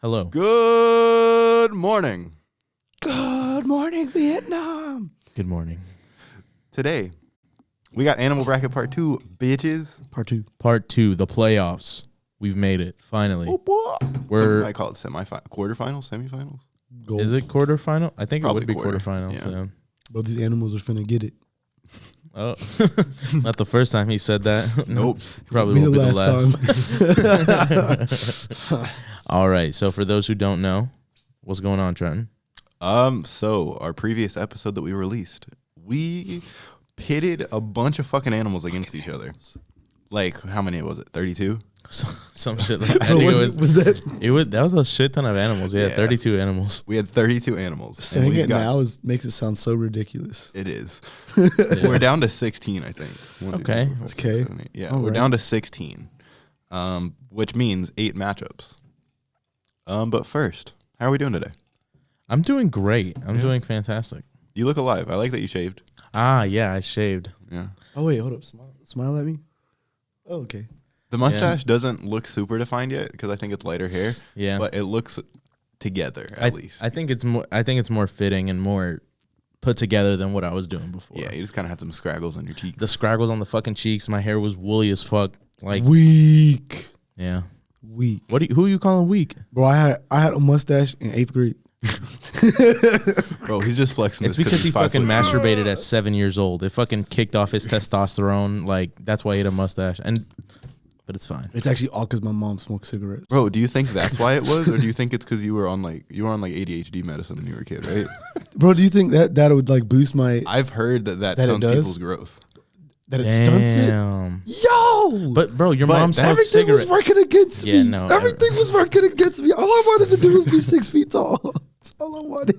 Hello. Good morning. Good morning, Vietnam. Good morning. Today, we got Animal Bracket Part 2, bitches. Part 2, the playoffs. We've made it, finally. Some might call it quarterfinals, semifinals. Gold. Is it quarterfinal? I think Probably it would be quarter. quarterfinals. Yeah. Yeah. Bro, these animals are finna get it. Oh, not the first time he said that. Nope. Probably Be won't be the the last. All right. So for those who don't know, what's going on, Trenton? So our previous episode that we released, we pitted a bunch of fucking animals against each other. Like, how many was it? 32? Some shit. Like, I Bro, think that was a shit ton of animals. Yeah, 32 animals. We had 32 animals. saying it now makes it sound so ridiculous. It is. Yeah. We're down to 16, I think. Okay. Okay. Yeah, All we're right. down to 16, which means 8 matchups. But first, how are we doing today? I'm doing great. I'm Yeah. doing fantastic. You look alive. I like that you shaved. Ah, yeah, I shaved. Yeah. Oh, wait, hold up. Smile at me. Oh, okay. The mustache doesn't look super defined yet because I think it's lighter hair. Yeah. But it looks together at least. I think it's more fitting and more put together than what I was doing before. Yeah, you just kind of had some scraggles on your cheeks. The scraggles on the fucking cheeks. My hair was woolly as fuck. Like, Weak. yeah. Weak. Who are you calling weak? Bro, I had a mustache in 8th grade. Bro, he's just flexing. It's this because he he's 5 fucking foot. masturbated at 7 years old. It fucking kicked off his testosterone. Like, that's why he had a mustache. But it's fine. It's actually all because my mom smoked cigarettes. Bro, do you think that's why it was, or do you think it's because you were on ADHD medicine when you were a kid, right? Bro, do you think that would like boost my I've heard that That it stunts does? people's growth. that it stunts it? Damn. Yo! But bro, your But mom smoked everything cigarettes. was working against me. Yeah, no, Everything was working against me. All I wanted to do was be 6 feet tall. That's all I wanted.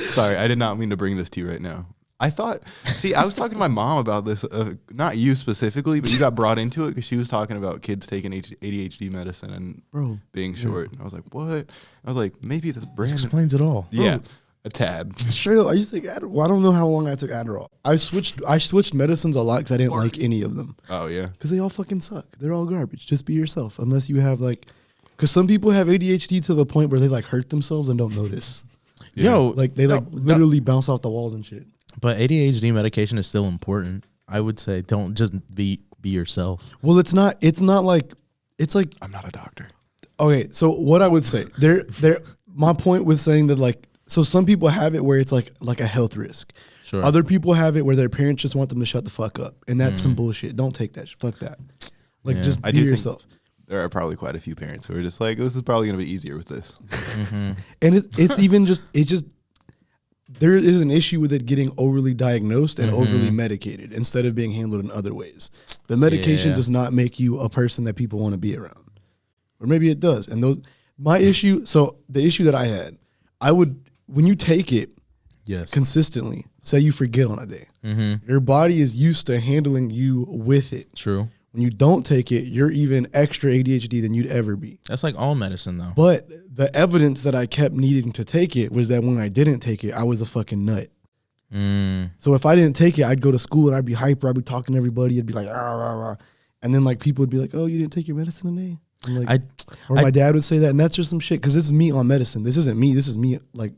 Sorry, I did not mean to bring this to you right now. I was talking to my mom about this, not you specifically, but you got brought into it because she was talking about kids taking ADHD medicine and Bro. being short. And I was like, what? I was like, maybe this Brandyn. Explains it all. Yeah, a tad. Straight up, I used to take Adderall. Well, I don't know how long I took Adderall. I switched medicines a lot because I didn't like any of them. Oh, yeah. Because they all fucking suck. They're all garbage. Just be yourself. Unless you have like, because some people have ADHD to the point where they like hurt themselves and don't notice. Yo, Like they literally bounce off the walls and shit. but ADHD medication is still important. I would say don't just be yourself. Well, it's not like, it's like, I'm not a doctor. okay, so what I would say, my point with saying that like, so some people have it where it's like a health risk. Sure. Other people have it where their parents just want them to shut the fuck up. And that's some bullshit. Don't take that. Fuck that. Like, Yeah. just I be do think- yourself. There are probably quite a few parents who are just like, this is probably going to be easier with this. And it's even just, there is an issue with it getting overly diagnosed and overly medicated instead of being handled in other ways. The medication Yeah. does not make you a person that people want to be around. Or maybe it does. And the issue that I had, when you take it Yes. consistently, say you forget on a day, your body is used to handling you with it. True. When you don't take it, you're even extra ADHD than you'd ever be. That's like all medicine, though. But the evidence that I kept needing to take it was that when I didn't take it, I was a fucking nut. So if I didn't take it, I'd go to school and I'd be hyper. I'd be talking to everybody. I'd be like, rah, rah, rah. And then like people would be like, oh, you didn't take your medicine today? I'm like, my dad would say that. And that's just some shit because it's me on medicine. This isn't me. This is me like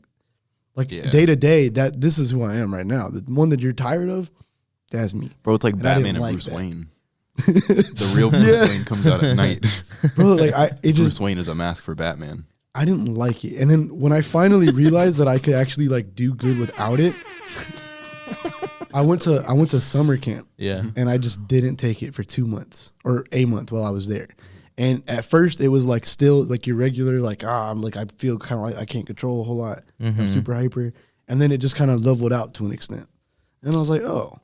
day to day. This is who I am right now. The one that you're tired of, that's me. Bro, it's like And I didn't Batman and like Bruce that. Wayne. The real Bruce Wayne comes out at night. Bro, like Bruce Wayne is a mask for Batman. I didn't like it. And then when I finally realized that I could actually like do good without it, I went to summer camp. Yeah. And I just didn't take it for 2 months or a month while I was there. And at first it was like still like your regular, like, I'm like, I feel kind of like I can't control a whole lot. I'm super hyper. And then it just kind of leveled out to an extent. And I was like, oh,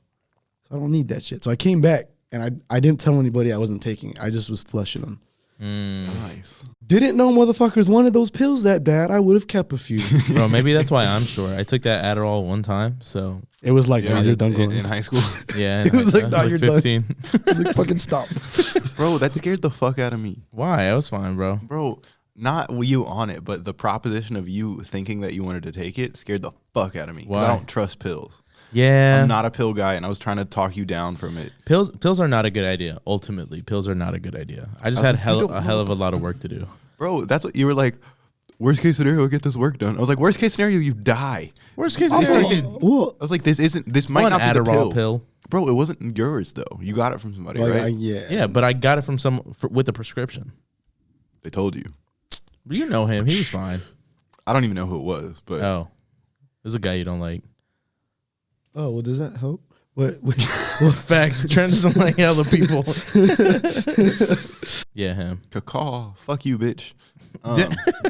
so I don't need that shit. So I came back and I didn't tell anybody I wasn't taking it. I just was flushing them. Nice. Didn't know motherfuckers wanted those pills that bad. I would have kept a few. Bro, maybe that's why I'm short. I took that Adderall one time, so It was like, Yeah, nah, you're done going. in high school. yeah. It was like, I nah, you're done. 15. I was like, fucking stop. Bro, that scared the fuck out of me. Why? I was fine, bro. Bro, not you on it, but the proposition of you thinking that you wanted to take it scared the fuck out of me. Because I Why? don't trust pills. Yeah. I'm not a pill guy, and I was trying to talk you down from it. Pills are not a good idea. Ultimately, pills are not a good idea. I just I was had like, you don't a hell of a lot of work to do. Bro, that's what you were like. worst case scenario, get this work done. I was like, worst case scenario, you die. Worst case This scenario. isn't- I was like, this might not be the Adderall pill. Bro, it wasn't yours, though. You got it from somebody, Like, right? Yeah, but I got it from with a prescription. They told you. You know him. He was fine. I don't even know who it was, but Oh. There's a guy you don't like. Oh, well, does that help? What Facts. Trent doesn't like other people. Yeah, him. Cacaw. Fuck you, bitch.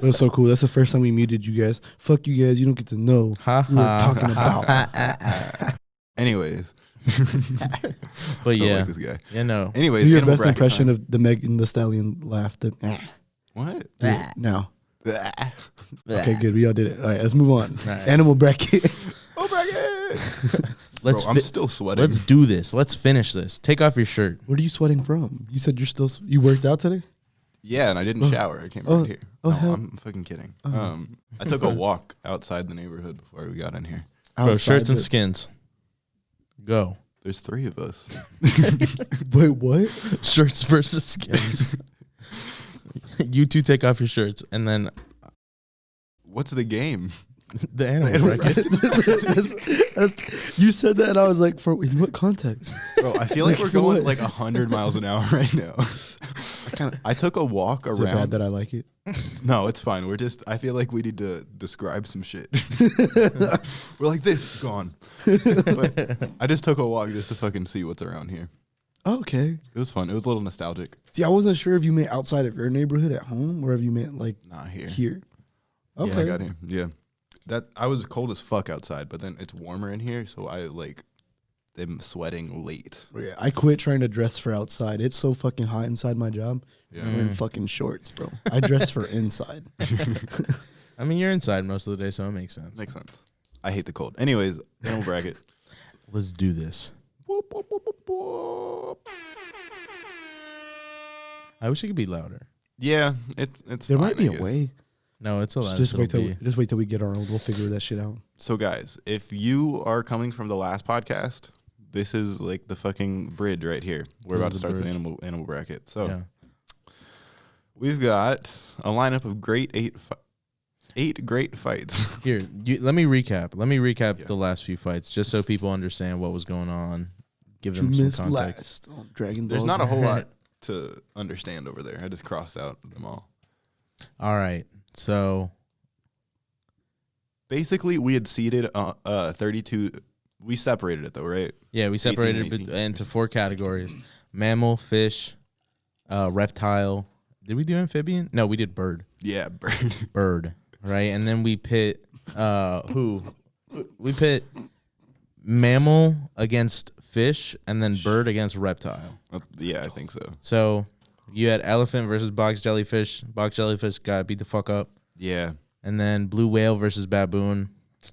That's so cool. That's the first time we muted you guys. Fuck you guys. You don't get to know Ha what we're ha. talking about. Anyways. But I don't yeah. like this guy. Yeah, no. Anyways, Do your animal best bracket impression time. of the Megan Thee Stallion laugh. What? Now. Blah. Okay, good. We all did it. All right, let's move on. right. Animal bracket. Oh, bracket. Let's Bro, I'm still sweating. let's do this. Let's finish this. Take off your shirt. What are you sweating from? You said you worked out today? Yeah, and I didn't shower. I came Oh. right here. Oh, No, hell. I'm fucking kidding. I took a walk outside the neighborhood before we got in here. Bro, Outside shirts and the- skins. Go. There's 3 of us. Wait, what? Shirts versus skins. You two take off your shirts, and then What's the game? the animal bracket. You said that, and I was like, in what context? Bro, I feel like we're For going what? like 100 miles an hour right now. I took a walk Is it bad around. that I like it? No, it's fine. I feel like we need to describe some shit. We're like this, gone. But I just took a walk just to fucking see what's around here. Okay. It was fun. It was a little nostalgic. See, I wasn't sure if you meant outside of your neighborhood at home or if you meant like Not here. here. Yeah, Okay. I got here. Yeah. I was cold as fuck outside, but then it's warmer in here, so I am sweating late. Yeah, I quit trying to dress for outside. It's so fucking hot inside my job. Yeah. I'm wearing fucking shorts, bro. I dress for inside. I mean, you're inside most of the day, so it makes sense. Makes sense. I hate the cold. Anyways, animal bracket. Let's do this. I wish it could be louder. Yeah, it's There fine, might be I a guess. way. No, it's a lot. Just wait till we get our own. We'll figure that shit out. So guys, if you are coming from the last podcast, this is like the fucking bridge right here. We're This about to is the start the bridge. animal bracket. So Yeah. we've got a lineup of eight great fights. Here, let me recap. Yeah. The last few fights, just so people understand what was going on. Give You them some missed context. last on Dragon Ball. There's not a Z. whole lot to understand over there. I just crossed out them all. All right. So Basically, we had seeded 32. We separated it though, right? yeah, we 18 separated and 18. it into 4 categories: mammal, fish, reptile. Did we do amphibian? No, we did bird. Yeah, bird. Bird, right? And then we pit who? We pit mammal against fish, and then bird against reptile. Yeah, I think so. So you had elephant versus box jellyfish. Box jellyfish got beat the fuck up. Yeah. And then blue whale versus baboon.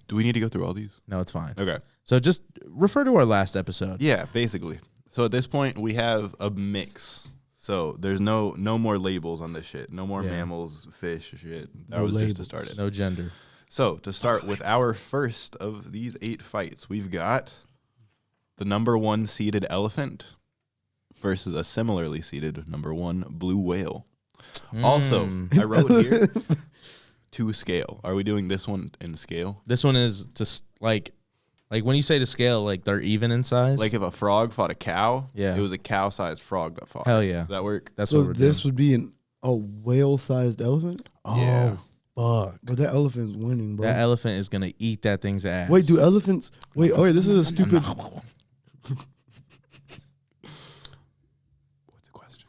Do we need to go through all these? No, it's fine. Okay. So just refer to our last episode. Yeah, basically. So at this point, we have a mix. So there's no more labels on this shit. No more Yeah. mammals, fish, shit. That No was just to labels. start it. No gender. So to start with our first of these 8 fights, we've got the number 1 seeded elephant versus a similarly seeded number 1 blue whale. Also, I wrote here to scale. Are we doing this one in scale? This one is just like when you say to scale, like they're even in size. Like if a frog fought a cow, Yeah. it was a cow-sized frog that fought. Hell yeah. Does that work? That's So what we're this doing. would be a whale-sized elephant. Yeah. Fuck. But that elephant's winning, bro. That elephant is gonna eat that thing's ass. Wait, do elephants? Wait, oh wait, this is a stupid. What's the question?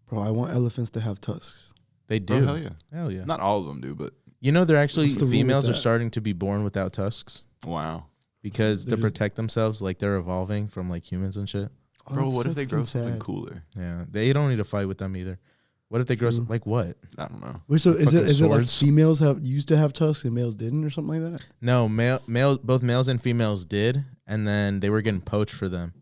Bro, I want elephants to have tusks. They do? Oh, hell yeah. Hell yeah. Not all of them do, but You know, they're actually What's the rule with females are that? starting to be born without tusks wow. because So to there's- protect themselves, like they're evolving from like humans and shit. Oh, Bro, that's what if so they grow fucking something sad. cooler? Yeah, they don't need to fight with them either. What if they grow True. like what? I don't know. Wait, so is Fucking it like swords. females used to have tusks and males didn't, or something like that? No, both males and females did, and then they were getting poached for them.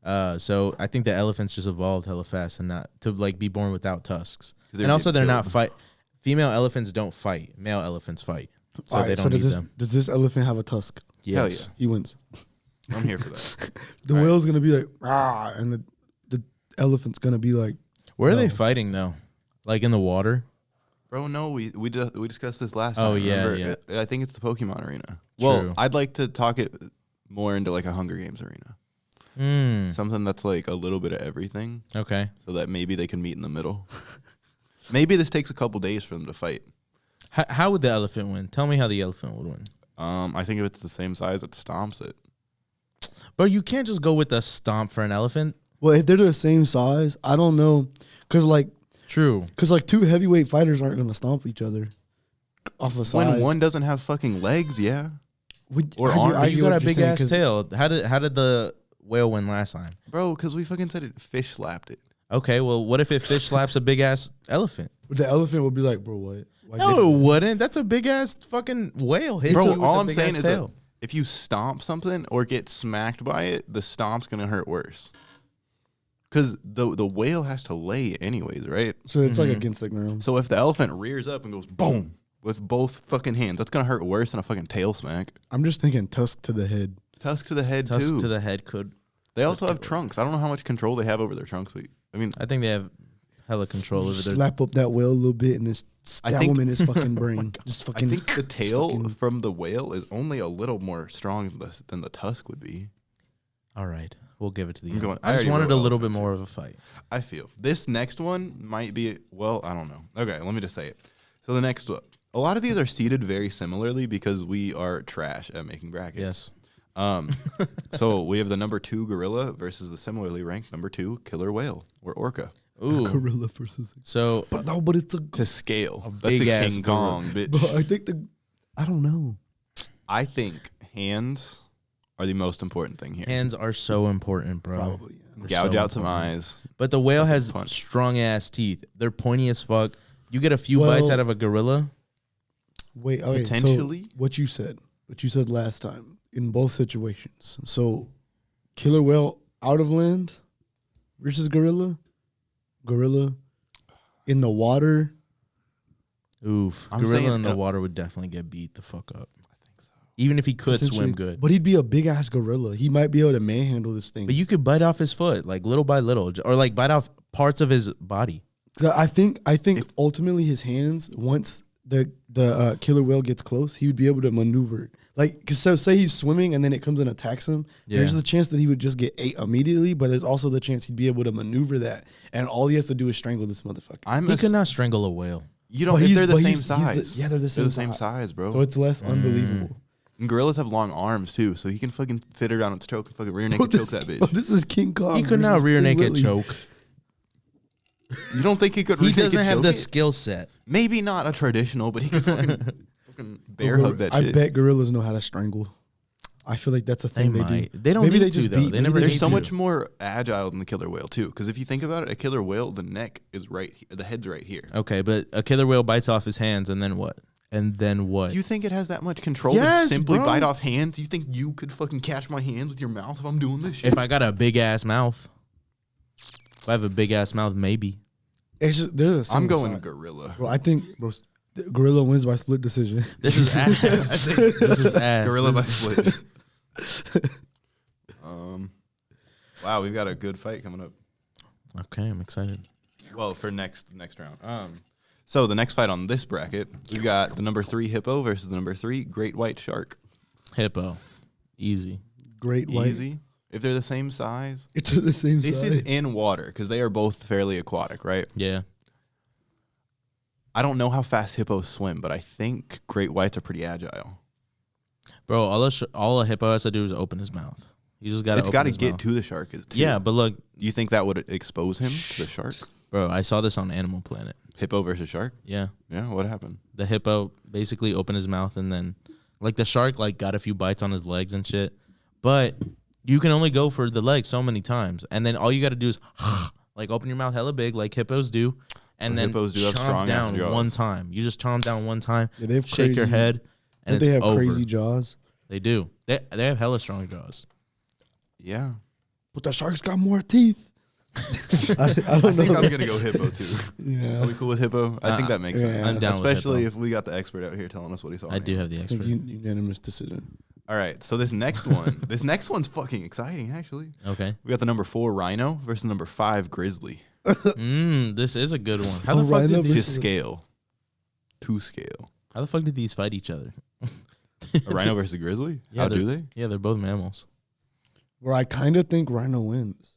So I think the elephants just evolved hella fast and not to like be born without tusks. 'Cause they And were also getting they're not killed. fight. Female elephants don't fight. Male elephants fight. So Alright, they don't need does them. does this elephant have a tusk? Hell Yes. yeah. He wins. I'm here for that. The Alright. whale's gonna be like ah, and the elephant's gonna be like, Where are they No. fighting though? Like in the water? Bro, no, we discussed this last time. Oh, yeah, remember? yeah. I think it's the Pokemon arena. True. Well, I'd like to talk it more into like a Hunger Games arena. Something that's like a little bit of everything. Okay. So that maybe they can meet in the middle. Maybe this takes a couple days for them to fight. How would the elephant win? Tell me how the elephant would win. I think if it's the same size, it stomps it. Bro, you can't just go with a stomp for an elephant. Well, if they're the same size, I don't know. Because, like, True. Because like two heavyweight fighters aren't gonna stomp each other off of size. When one doesn't have fucking legs, yeah. Or I arms. You get got a what you're big saying, ass 'cause- tail. How did the whale win last time? Bro, because we fucking said it fish slapped it. Okay, well, what if it fish slaps a big ass elephant? The elephant would be like, bro, what? Why No, it wouldn't. That's a big ass fucking whale. Hits it Bro, with all a I'm big saying ass is tail. that if you stomp something or get smacked by it, the stomp's going to hurt worse. Because the whale has to lay anyways, right? So it's like against the ground. So if the elephant rears up and goes boom with both fucking hands, that's going to hurt worse than a fucking tail smack. I'm just thinking tusk to the head. Tusk to the head, Tusk too. to the head could. They also have trunks. I don't know how much control they have over their trunks. But, I mean, I think they have hella control over their. Slap up that whale a little bit and just stab him in his fucking brain. Just I fucking. think the tail fucking- from the whale is only a little more strong than the tusk would be. All right, we'll give it to the. I'm going- elephant. I I just already wanted a wrote little bit elephant, more of a fight. I feel this next one might be, well, I don't know. Okay, let me just say it. So the next one, a lot of these are seated very similarly because we are trash at making brackets. Yes. So we have the number 2 gorilla versus the similarly ranked number 2 killer whale or orca. Ooh. Gorilla versus. So But no, but it's a. To scale, that's big a ass King gorilla. Kong, bitch. But I think I don't know. I think hands are the most important thing here. hands are so important, bro. Probably. Yeah. They're Gouge so out some important. eyes. But the whale has punch. strong ass teeth. They're pointy as fuck. You get a few Well- bites out of a gorilla. Wait. Okay. Potentially? So what you said last time in both situations. So, killer whale out of land versus gorilla in the water. Oof. I'm Gorilla saying, in the water would definitely get beat the fuck up. Even if he could swim Essentially. good. But he'd be a big ass gorilla. He might be able to manhandle this thing. But you could bite off his foot, like little by little, or like bite off parts of his body. So I think ultimately his hands, once the killer whale gets close, he would be able to maneuver. Like, cause so say he's swimming and then it comes and attacks him. Yeah. There's the chance that he would just get ate immediately, but there's also the chance he'd be able to maneuver that, and all he has to do is strangle this motherfucker. He could not strangle a whale. You don't. But If he's- they're the but same he's the- size. yeah, they're the same size, bro. So it's less unbelievable. And gorillas have long arms too, so he can fucking fit her down its choke and fucking rear naked choke that bitch. This is King Kong. He could not versus rear Free naked Willy. choke. You don't think he could? He rear naked doesn't have choke the it? skill set. Maybe not a traditional, but he could fucking bear hug that I shit. bet gorillas know how to strangle. I feel like that's a They thing they might. do. They don't Maybe need they to, just though. beat. They maybe never they They're need so to. much more agile than the killer whale too. Because if you think about it, a killer whale, the neck is right. The head's right here. Okay, but a killer whale bites off his hands, and then what? And then what? Do you think it has that much control Yes, to simply bro. bite off hands? Do you think you could fucking catch my hands with your mouth if I'm doing this shit? If I got a big ass mouth, if I have a big ass mouth, maybe. It's just, they're the same I'm going size. gorilla. Bro, I think the gorilla wins by split decision. This is ass. This is ass. Gorilla by This is- split. Wow, we've got a good fight coming up. Okay, I'm excited. Well, for next round. So the next fight on this bracket, we've got the number 3 hippo versus the number 3 great white shark. Hippo, easy. Great white. Easy. If they're the same size. It's the same This size. is in water because they are both fairly aquatic, right? Yeah. I don't know how fast hippos swim, but I think great whites are pretty agile. Bro, all a hippo has to do is open his mouth. You just got to. It's got to get to the shark. Too. Yeah, but look, Do you think that would expose him to the shark? bro, I saw this on Animal Planet. Hippo versus shark? Yeah, Yeah, what happened? the hippo basically opened his mouth, and then, like, the shark like got a few bites on his legs and shit. But you can only go for the legs so many times, and then all you got to do is like open your mouth hella big, like hippos do, and Well, then hippos do have chomp strong-ass down jaws. one time. You just chomp down one time, Yeah, they have shake your crazy- head, and Don't it's they have over. crazy jaws? They do. They have hella strong jaws. Yeah. But the shark's got more teeth. I don't I think know. I'm going to go hippo too. Yeah. Are we cool with hippo? I think that makes yeah. sense. I'm down Especially with hippo. if we got the expert out here telling us what he saw. I do have the I think expert. unanimous decision. All right, so this next one, this one's fucking exciting, actually. Okay. We got the number 4 rhino versus the number 5 grizzly This is a good one. How the fuck rhino did to these? versus- scale. 2 scale. How the fuck did these fight each other? A rhino versus a grizzly? Yeah, How do they? Yeah, they're both mammals, Where I kind of think rhino wins.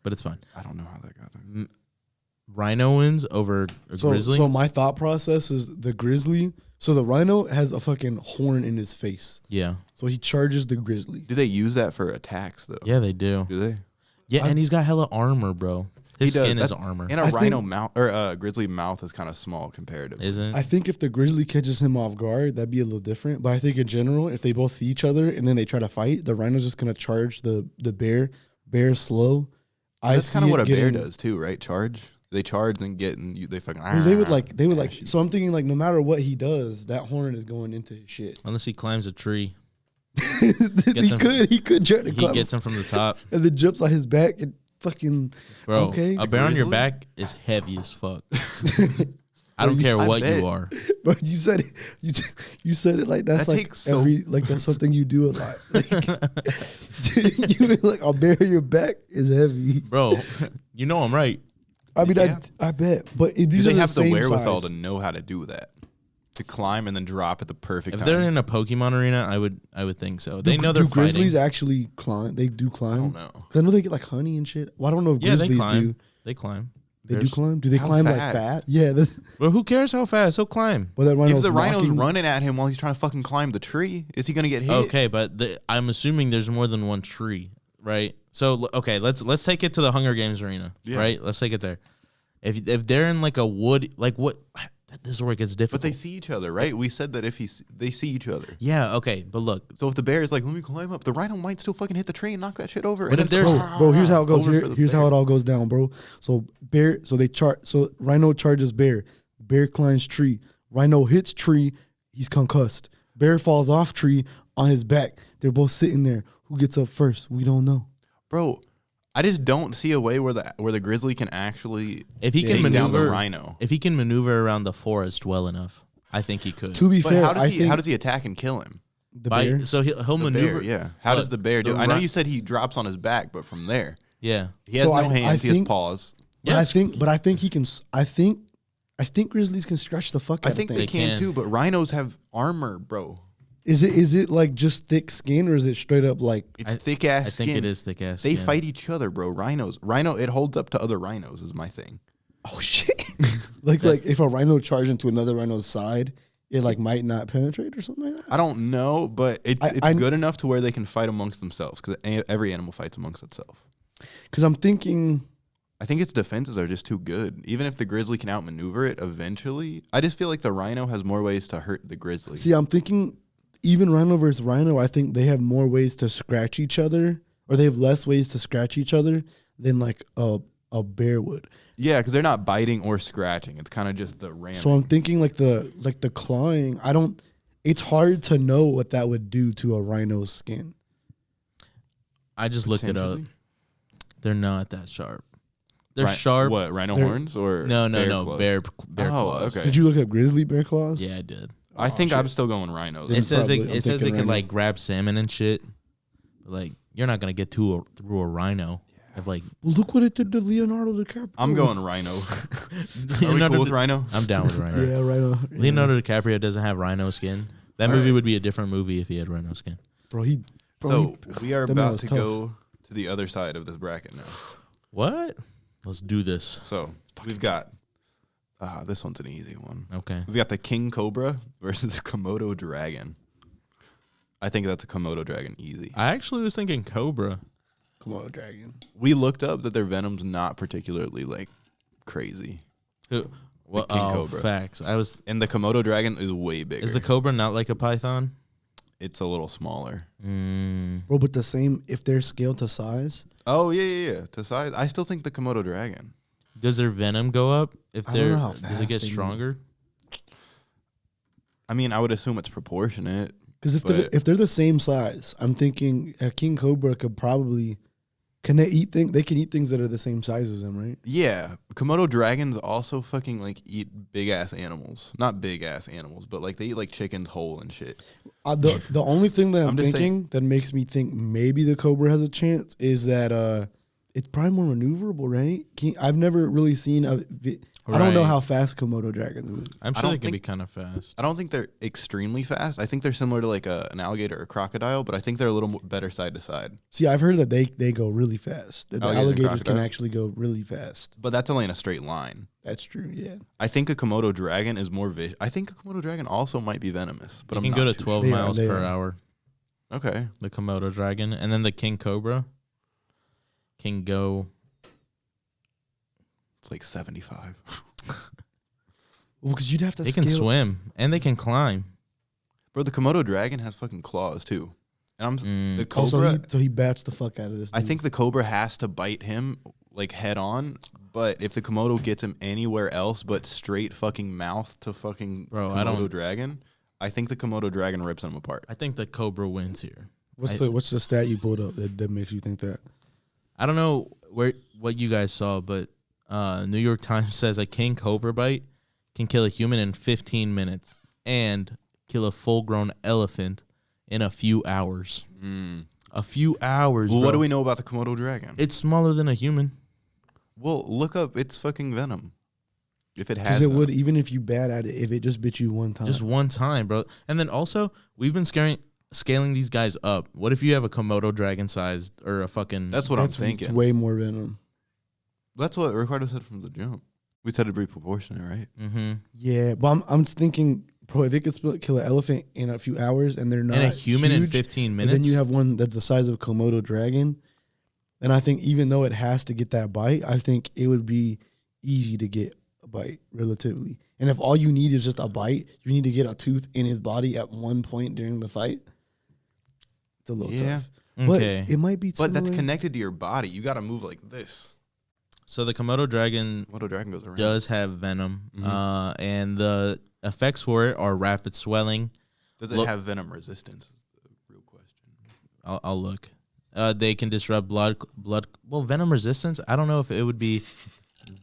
but it's fine. I don't know how that got there. Rhino wins over a grizzly. So my thought process is the grizzly. So the rhino has a fucking horn in his face. Yeah. So he charges the grizzly. Do they use that for attacks though? Yeah, they do. Do they? Yeah, and he's got hella armor, bro. His He does. skin is That- armor. And a I rhino think- mouth or a grizzly mouth is kind of small comparatively. Isn't? I think if the grizzly catches him off guard, that'd be a little different. But I think in general, if they both see each other and then they try to fight, the rhino's just gonna charge the bear. Bear's slow. That's kind of what a bear getting- does too, right? Charge. They charge and get and they fucking. Well, they would like. So I'm thinking like no matter what he does, that horn is going into his shit. Unless he climbs a tree. he him- could try to He climb gets him from the top. and then jumps on his back and fucking. Bro, Okay. a bear on your grizzly? back is heavy as fuck. I don't care I what bet. you are. Bro, you said it. You said it like that's That like takes so- like that's something you do a lot. Like, you like a bear on your back is heavy. Bro, you know I'm right. I mean, Yeah. I bet, but Do these they are have the same wherewithal size. to know how to do that? To climb and then drop at the perfect If time. they're in a Pokemon arena, I would think so. They Do- know they're do grizzlies fighting. actually climb? They do I climb. don't know. 'Cause I know they get like honey and shit. Well, I don't know if Yeah, they grizzlies climb. do. They climb. They do Bears- climb. Do they How climb like fast? fat? Yeah. Well, who cares how fast? He'll climb. Well, that rhino's If the rhino's knocking- running at him while he's trying to fucking climb the tree, is he gonna get hit? Okay, but I'm assuming there's more than one tree, right? So okay, let's take it to the Hunger Games arena, Yeah. right? Let's take it there. If they're in like a wood, like what? This is where it gets But difficult. they see each other, right? We said that if they see each other. Yeah, okay, but look, So if the bear is like, let me climb up, the rhino might still fucking hit the tree and knock that shit over. But and if then there's- Bro, here's how it goes. over for the Here's how bear. it all goes down, bro. So bear, so they chart. So rhino charges bear. Bear climbs tree. Rhino hits tree. He's concussed. Bear falls off tree on his back. They're both sitting there. Who gets up first? We don't know. Bro, I just don't see a way where the grizzly can actually if he can take down the maneuver, rhino. if he can maneuver around the forest well enough, I think he could. To be But fair, how does I he think how does he attack and kill him? the By- bear. so he'll The maneuver. bear, yeah. How does the bear do? the I know ri- you said he drops on his back, but from there, Yeah. he has So no I hands. He has think- paws. But Yes. I think he can. I think grizzlies can scratch the fuck I out think of they things. can too, but rhinos have armor, bro. Is it like just thick skin or is it straight up like? It's thick ass I think skin. it is thick ass. They skin. fight each other, bro. Rhino, it holds up to other rhinos. Is my thing. Oh shit! like if a rhino charged into another rhino's side, it like might not penetrate or something like that. I don't know, but it's I- good enough to where they can fight amongst themselves because every animal fights amongst itself. Because I'm thinking, I think its defenses are just too good. Even if the grizzly can outmaneuver it eventually, I just feel like the rhino has more ways to hurt the grizzly. see, I'm thinking, even rhino versus rhino, I think they have more ways to scratch each other, or they have less ways to scratch each other than like a bear would. Yeah, because they're not biting or scratching. It's kind of just the ramming. So I'm thinking like the clawing. I don't. It's hard to know what that would do to a rhino's skin. I just looked it up. Potentially. They're not that sharp. They're Ri- sharp. What, rhino They're- horns or No, bear no. claws? Bear Oh, claws. okay. Did you look up grizzly bear claws? Yeah, I did. I think shit. I'm still going rhinos. Then It says probably, I'm it says it thinking can rhino. like grab salmon and shit. But, like you're not gonna get through a rhino. If like Well, look what it did to Leonardo DiCaprio. I'm going rhino. Are we Leonardo cool with Di- rhino? I'm down with rhino. Yeah, rhino. Yeah. Leonardo DiCaprio doesn't have rhino skin. That All movie right. would be a different movie if he had rhino skin. Bro, he. So we are that man about was to tough. go to the other side of this bracket now. What? Let's do this. So we've got this one's an easy one. Okay. We've got the king cobra versus the Komodo dragon. I think that's a Komodo dragon easy. I actually was thinking cobra. Komodo dragon. We looked up that their venom's not particularly like crazy, Well, king cobra. facts. I was. and the Komodo dragon is way bigger. Is the cobra not like a python? It's a little smaller. Bro, but the same if they're scaled to size. Oh yeah. To size, I still think the Komodo dragon. Does their venom go up if I don't they're? know how Does it fast get they move. stronger? I mean, I would assume it's proportionate. Because if they're the same size, I'm thinking a king cobra could probably. Can they eat things? They can eat things that are the same size as them, right? Yeah, Komodo dragons also fucking like eat big ass animals. Not big ass animals, but like they eat like chickens whole and shit. The only thing that I'm I'm just thinking that makes me think maybe the cobra has a chance is that it's probably more maneuverable, right? I've never really seen I don't know Right. how fast Komodo dragons move. I'm I sure don't they can be think- kind of fast. I don't think they're extremely fast. I think they're similar to like an alligator or crocodile, but I think they're a little better side to side. See, I've heard that they go really fast. That the Alligators and alligators can crocodiles? actually go really fast. But that's only in a straight line. That's true. Yeah. I think a Komodo dragon is more vicious. I think a Komodo dragon also might be venomous, but It I'm can not go to too 12 They are, miles they per are. hour. Sure. Okay. The Komodo dragon, and then the king cobra can go. It's like 75. Well, because you'd have to. They can scale- swim and they can climb. Bro, the Komodo dragon has fucking claws too. And Mm. the Also, cobra, so he bats the fuck out of this. I dude. think the cobra has to bite him like head on, but if the Komodo gets him anywhere else but straight fucking mouth to fucking Bro, I Komodo don't- dragon, I think the Komodo dragon rips him apart. I think the cobra wins here. What's the stat you pulled up that makes you think that? I don't know what you guys saw, but New York Times says a king cobra bite can kill a human in 15 minutes and kill a full-grown elephant in a few hours. A few hours. Well, bro. what do we know about the Komodo dragon? It's smaller than a human. Well, look up its fucking venom. If it has Because it would, venom. even if you bat at it, if it just bit you one time. Just one time, bro. And then also, we've been scaling these guys up. What if you have a Komodo dragon sized or a fucking... That's what I'm It's thinking. way more venom. That's what Ricardo said from the jump. We said it'd be proportionate, right? Mm-hmm. Yeah, but I'm just thinking, bro, if it could kill an elephant in a few hours and they're not And a human in huge, 15 and minutes. then you have one that's the size of a Komodo dragon, and I think even though it has to get that bite, I think it would be easy to get a bite relatively. And if all you need is just a bite, you need to get a tooth in his body at one point during the fight. It's a little Yeah. tough. But Okay. it might be But that's similar. connected to your body. You got to move like this. So the Komodo dragon Komodo dragon goes around. does have venom, Mhm. and the effects for it are rapid swelling. Does it Look- have venom resistance? Is the real question. I'll look. They can disrupt blood. Well, venom resistance. I don't know if it would be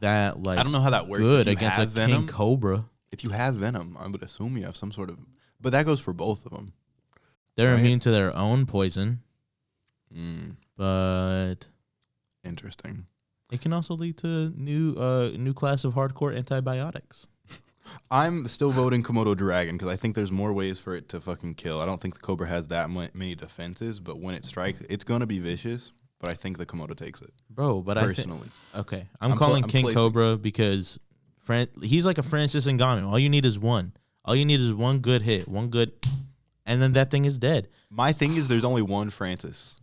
that like I don't know how that works. good If you against a have venom, king cobra. if you have venom, I would assume you have some sort of. But that goes for both of them. They're Right. immune to their own poison, Mm, but interesting. it can also lead to new class of hardcore antibiotics. I'm still voting Komodo dragon because I think there's more ways for it to fucking kill. I don't think the cobra has that many defenses, but when it strikes, it's gonna be vicious. But I think the Komodo takes it Bro, but personally. okay. I'm calling King placing- Cobra because he's like a Francis Ngannou. All you need is one. All you need is one good hit, and then that thing is dead. My thing is, there's only one Francis.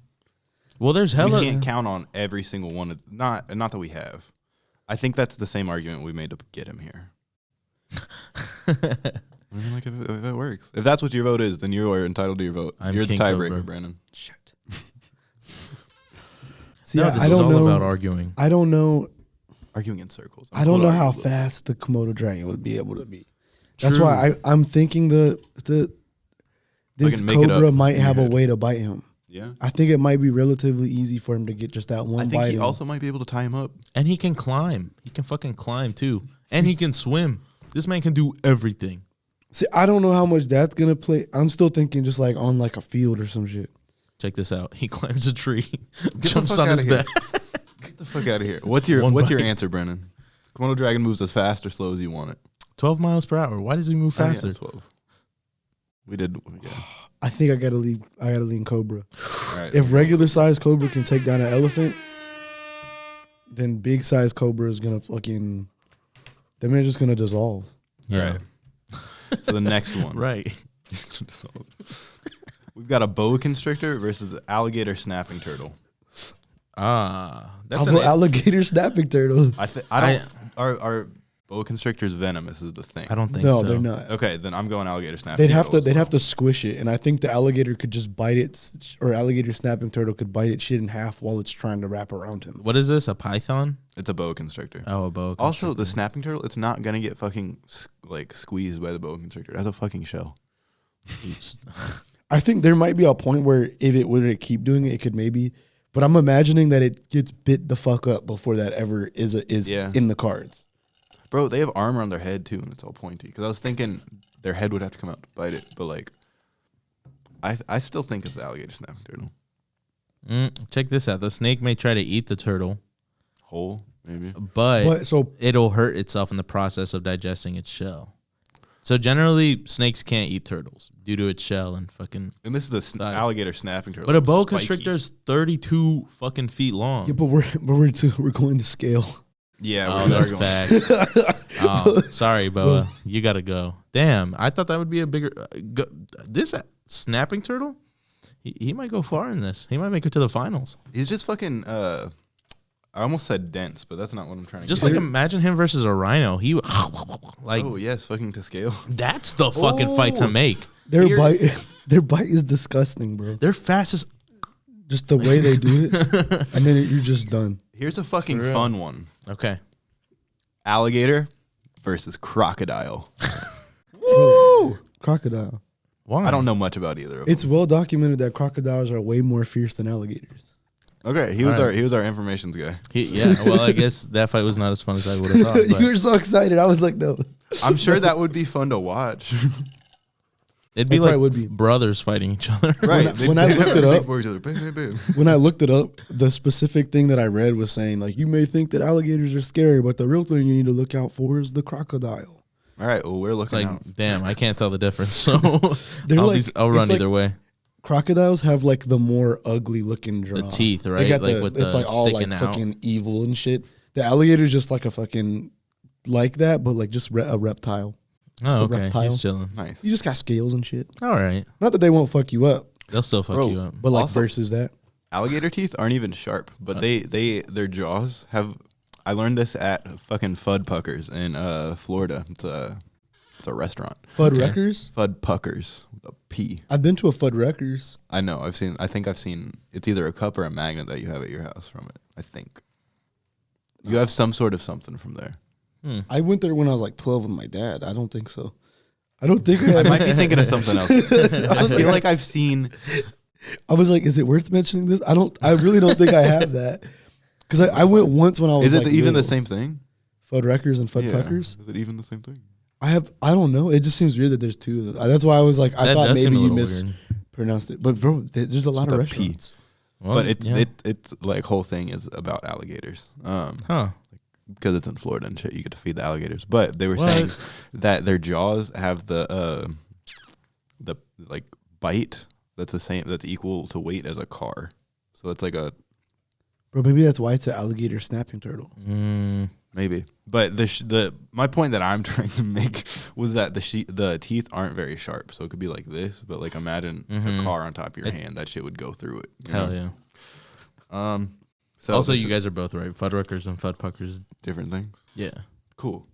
Well, there's hella. We can't count on every single one. Not that we have. I think that's the same argument we made to get him here. I mean, like if it works, if that's what your vote is, then you are entitled to your vote. I'm You're King the tiebreaker, Cobra. Brandon. Shit. See, No, I this is don't all know. about arguing. I don't know. Arguing in circles. I don't know how argue with. fast the Komodo dragon would be able to be. That's why I'm thinking this can make it cobra up might in your have a head. way to bite him. Yeah. I think it might be relatively easy for him to get just that one I think bite. he in. also might be able to tie him up. And he can climb. He can fucking climb too. And he can swim. This man can do everything. See, I don't know how much that's gonna play. I'm still thinking just like on like a field or some shit. Check this out. He climbs a tree, the jumps fuck on his outta here. back. Get the fuck out of here. What's your One What's your bite. answer, Brandon? Komodo dragon moves as fast or slow as you want it. 12 miles per hour. Why does he move Oh, yeah, faster? 12. We did. Yeah. I think I gotta lean cobra. All right. If regular size cobra can take down an elephant, then big size cobra is gonna fucking. Them are just gonna dissolve. All right. So the next one. Right. We've got a boa constrictor versus an alligator snapping turtle. That's How about alligator snapping turtle? I don't. Are boa constrictors venomous? Is the thing. I don't think No, so. they're not. Okay, then I'm going alligator snapping. They'd have turtle to. as They'd well. have to squish it, and I think the alligator could just bite it, or alligator snapping turtle could bite its shit in half while it's trying to wrap around him. What is this? A python? It's a boa constrictor. Oh, a boa Also, the constrictor. snapping turtle, it's not gonna get fucking like squeezed by the boa constrictor. It has a fucking shell. I think there might be a point where if it were to keep doing it, it could maybe. But I'm imagining that it gets bit the fuck up before that ever is Yeah. in the cards. Bro, they have armor on their head too, and it's all pointy. Because I was thinking their head would have to come out to bite it, but like, I still think it's the alligator snapping turtle. Check this out. The snake may try to eat the turtle, Whole. maybe. But so it'll hurt itself in the process of digesting its shell. So generally, snakes can't eat turtles due to its shell and fucking. And this is the alligator snapping turtle. But a boa Spiky. constrictor is 32 fucking feet long. yeah, but we're going to scale. Yeah, Oh, we are that's going. facts. Oh, sorry, Boa. You gotta go. Damn, I thought that would be a bigger. This snapping turtle, he might go far in this. He might make it to the finals. He's just fucking. I almost said dense, but that's not what I'm trying to. Just get like at. imagine him versus a rhino. He like Oh yes, fucking to scale. that's the fucking fight to make. Their Here- bite is disgusting, bro. They're fast as. Just the way they do it, and then you're just done. Here's a fucking fun one: Okay. alligator versus crocodile. Woo! Crocodile. Why? I don't know much about either of them. It's well documented that crocodiles are way more fierce than alligators. Okay, he was our informations guy. Yeah. Well, I guess that fight was not as fun as I would have thought. But You were so excited. I was like, no. I'm sure that would be fun to watch. it'd be It probably like would be. brothers fighting each other. Right. When I looked it up- for each other. Bam, bam, bam. When I looked it up, the specific thing that I read was saying, like, you may think that alligators are scary, but the real thing you need to look out for is the crocodile. All right. Well, we're It's looking like, out. damn, I can't tell the difference. So They're I'll run it's like either way. Crocodiles have like the more ugly looking jaw. The teeth, They right? got Like with it's the like all like sticking out. fucking evil and shit. The alligator's just like a fucking like that, but like just a reptile. Oh, a okay. reptile. He's chilling. Nice. You just got scales and shit. All right. Not that they won't fuck you up, They'll still fuck Bro, you up. but like Also- versus that. Alligator teeth aren't even sharp, but their jaws have. I learned this at fucking Fudd Puckers in Florida. It's a restaurant. Fudd Okay. Wreckers? Fudd Puckers with a P. I've been to a Fudd Wreckers. I know. I think I've seen. It's either a cup or a magnet that you have at your house from it. I think. You have some sort of something from there. I went there when I was like 12 with my dad. I don't think so. I don't think I might be thinking of something else. I feel like I've seen. I was like, is it worth mentioning this? I really don't think I have that. Because I went once when I was Is it like even the little. same thing? Fudd Wreckers and Fudd Yeah. Puckers? Is it even the same thing? I don't know. It just seems weird that there's two of them. That's why I was like, I That thought does seem maybe a you little weird. mispronounced it. But bro, there's a lot of with a P. restaurants. Well, But it's yeah. it's like whole thing is about alligators. Huh. Because it's in Florida and shit, you get to feed the alligators. But they were What? saying that their jaws have the like bite that's the same, that's equal to weight as a car. So that's like a Bro, maybe that's why it's an alligator snapping turtle. maybe. But my point that I'm trying to make was that the teeth aren't very sharp. So it could be like this, but like imagine a car on top of your hand. That shit would go through it. you Hell know? yeah. So Also, this you is guys are both right. Fuddruckers and Fuddpuckers. different things. Yeah. Cool.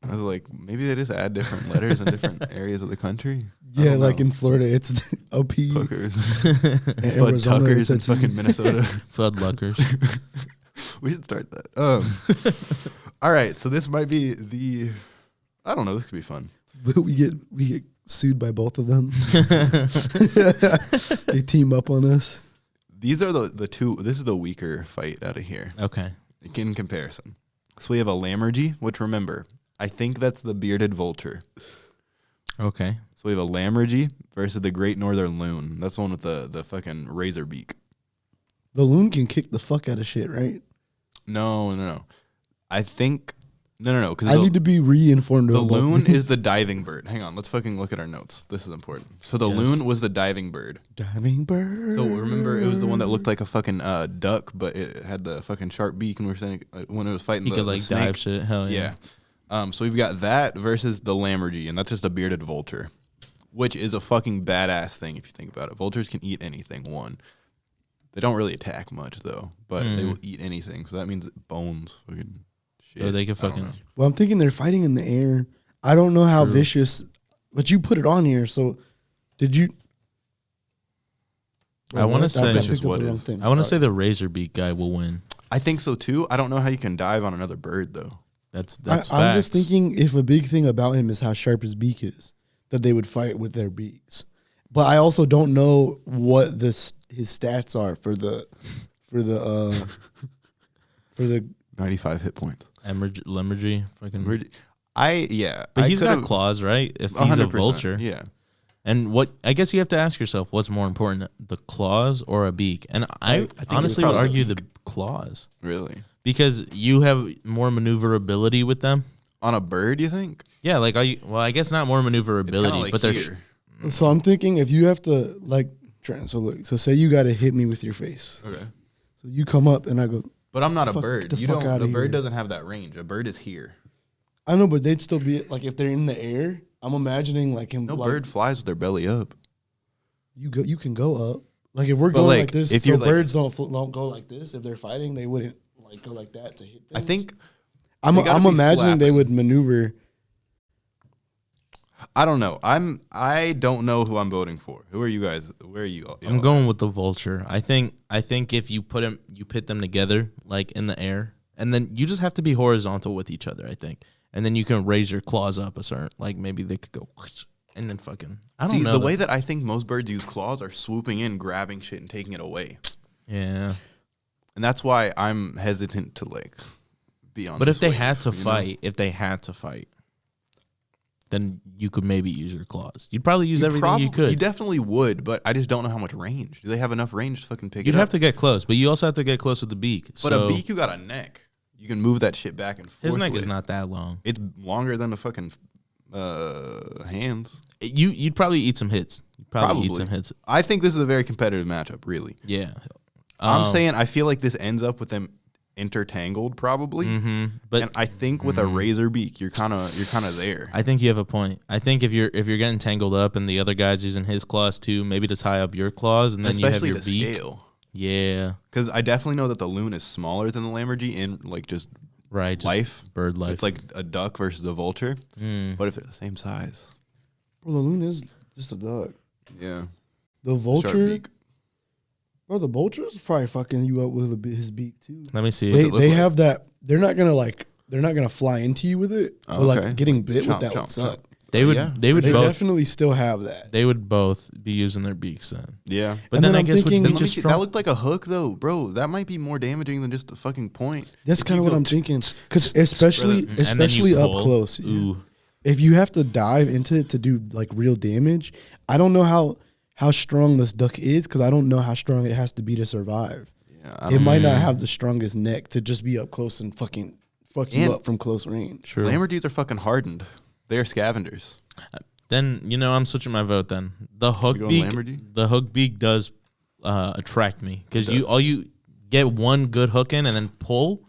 I was like, maybe they just add different letters in different areas of the country. I Yeah, don't like know. in Florida, it's a P. Puckers, In Fudd Arizona, Tuckers in it's a T. fucking Minnesota. Fuddluckers. We should start that. All right, so this might be I don't know. This could be fun. But we get sued by both of them. They team up on us. These are the two. This is the weaker fight out of here Okay. in comparison. So we have a lammergee, which remember, I think that's the bearded vulture. Okay. So we have a lammergee versus the great northern loon. That's the one with the fucking razor beak. The loon can kick the fuck out of shit, right? No. I think no. Because I need to be re-informed the about both of loon these. is the diving bird. Hang on, let's fucking look at our notes. This is important. So the Yes. loon was the diving bird. diving bird. So remember, it was the one that looked like a fucking duck, but it had the fucking sharp beak, and we were saying when it was fighting He the, could the like snake. dive shit. Hell yeah. Yeah. So we've got that versus the lammergee, and that's just a bearded vulture, which is a fucking badass thing if you think about it. Vultures can eat anything. They don't really attack much though, but they will eat anything. So that means bones, fucking shit. So they can I don't fucking. know. Well, I'm thinking they're fighting in the air. I don't know how True. vicious, but you put it on here. So, did you? I wanna say- I picked Vicious up the what wrong is? thing. I want to say the razor beak guy will win. I think so too. I don't know how you can dive on another bird though. That's I'm facts. just thinking if a big thing about him is how sharp his beak is, that they would fight with their beaks. But I also don't know what his stats are for the 95 hit points. Lemurgy, fucking. But But he's got claws, right? If he's a vulture. Yeah. And what I guess you have to ask yourself, what's more important, the claws or a beak? And I think it's honestly would probably argue the the claws Really? because you have more maneuverability with them. On a bird, you think? Yeah, like I guess not more maneuverability, Like but they're here. So I'm thinking if you have to like Trent. So look. So say you got to hit me with your face. Okay. So you come up and I go. But I'm not a Fuck bird. the You fuck don't. outta The bird here. doesn't have that range. A bird is here. I know, but they'd still be like if they're in the air. I'm imagining like him. No like, bird flies with their belly up. You can go up. Like if we're But, going like, like this, if so you're, like- birds don't go like this. If they're fighting, they wouldn't like go like that to hit. I things. think I'm they gotta be imagining they flapping. would maneuver. I don't know. I don't know who I'm voting for. Who are you guys? Where are you? I'm going with the vulture. I think if you pit them together like in the air, and then you just have to be horizontal with each other. I think, and then you can raise your claws up a certain, like maybe they could go, whoosh, and then fucking. I don't See, know the way that I think most birds use claws are swooping in, grabbing shit, and taking it away. Yeah, And that's why I'm hesitant to like be on. but this if they wave, had to you know? fight, then you could maybe use your claws. You'd probably use everything you could. You definitely would, but I just don't know how much range. Do they have enough range to fucking pick You'd it have up? to get close, but you also have to get close with the beak. But so a beak, you got a neck. You can move that shit back and forth. his neck with. is not that long. It's longer than the fucking hands. You'd probably eat some hits. You'd probably eat some hits. I think this is a very competitive matchup, really. Yeah. I'm saying I feel like this ends up with them intertangled, probably. But And I think with a razor beak, you're kind of there. I think you have a point. I think if you're getting tangled up and the other guy's using his claws too, maybe to tie up your claws, and then Especially you have your to beak. scale. Yeah. Because I definitely know that the loon is smaller than the lammergee in like just Right. Just life. bird life. It's like a duck versus a vulture. But if they're the same size. Bro, the loon is just a duck. Yeah. The Sharp vulture, beak. bro. The vulture's probably fucking you up with his beak too. Let me see. They it look they like? have that. They're not gonna fly into you with it. Oh, But okay. like getting bit Chomp, with that chomp, would suck. They would. yeah. They would They both. definitely still have that. They would both be using their beaks then. Yeah. But And then then I I'm guess thinking- would Then be let me just see, strong. that looked like a hook though, bro. That might be more damaging than just a fucking point. That's If kind of you what go I'm thinking. Because especially And then you especially up pull. close. Ooh. If you have to dive into it to do like real damage, I don't know how strong this duck is because I don't know how strong it has to be to survive. Yeah, I It don't might not have the strongest neck to just be up close and fucking fuck you And- up from close range. True. Lammergees are fucking hardened. They are scavengers. Then I'm switching my vote. Then the hook going beak. Lammergee? The hook beak does attract me because you get one good hook in and then pull,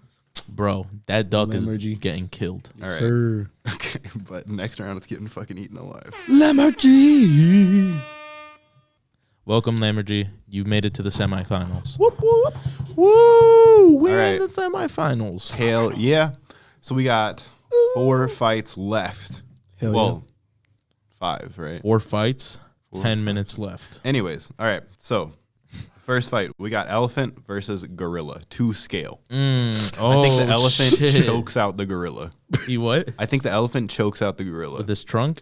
bro. That duck Lammergee. is getting killed. All right. Sir. Okay, but next round it's getting fucking eaten alive. Lammergee. Welcome, Lammergee. You made it to the semifinals. Whoop, whoop. Woo! We're All in right. the semifinals. Hell yeah. So we got 4 fights left. Hell well, 5, right? 4 fights, 10 minutes left. Anyways, all right. So first fight, we got elephant versus gorilla, 2 scale. Oh, I think the elephant shit. chokes out the gorilla. He what? I think the elephant chokes out the gorilla. With this trunk?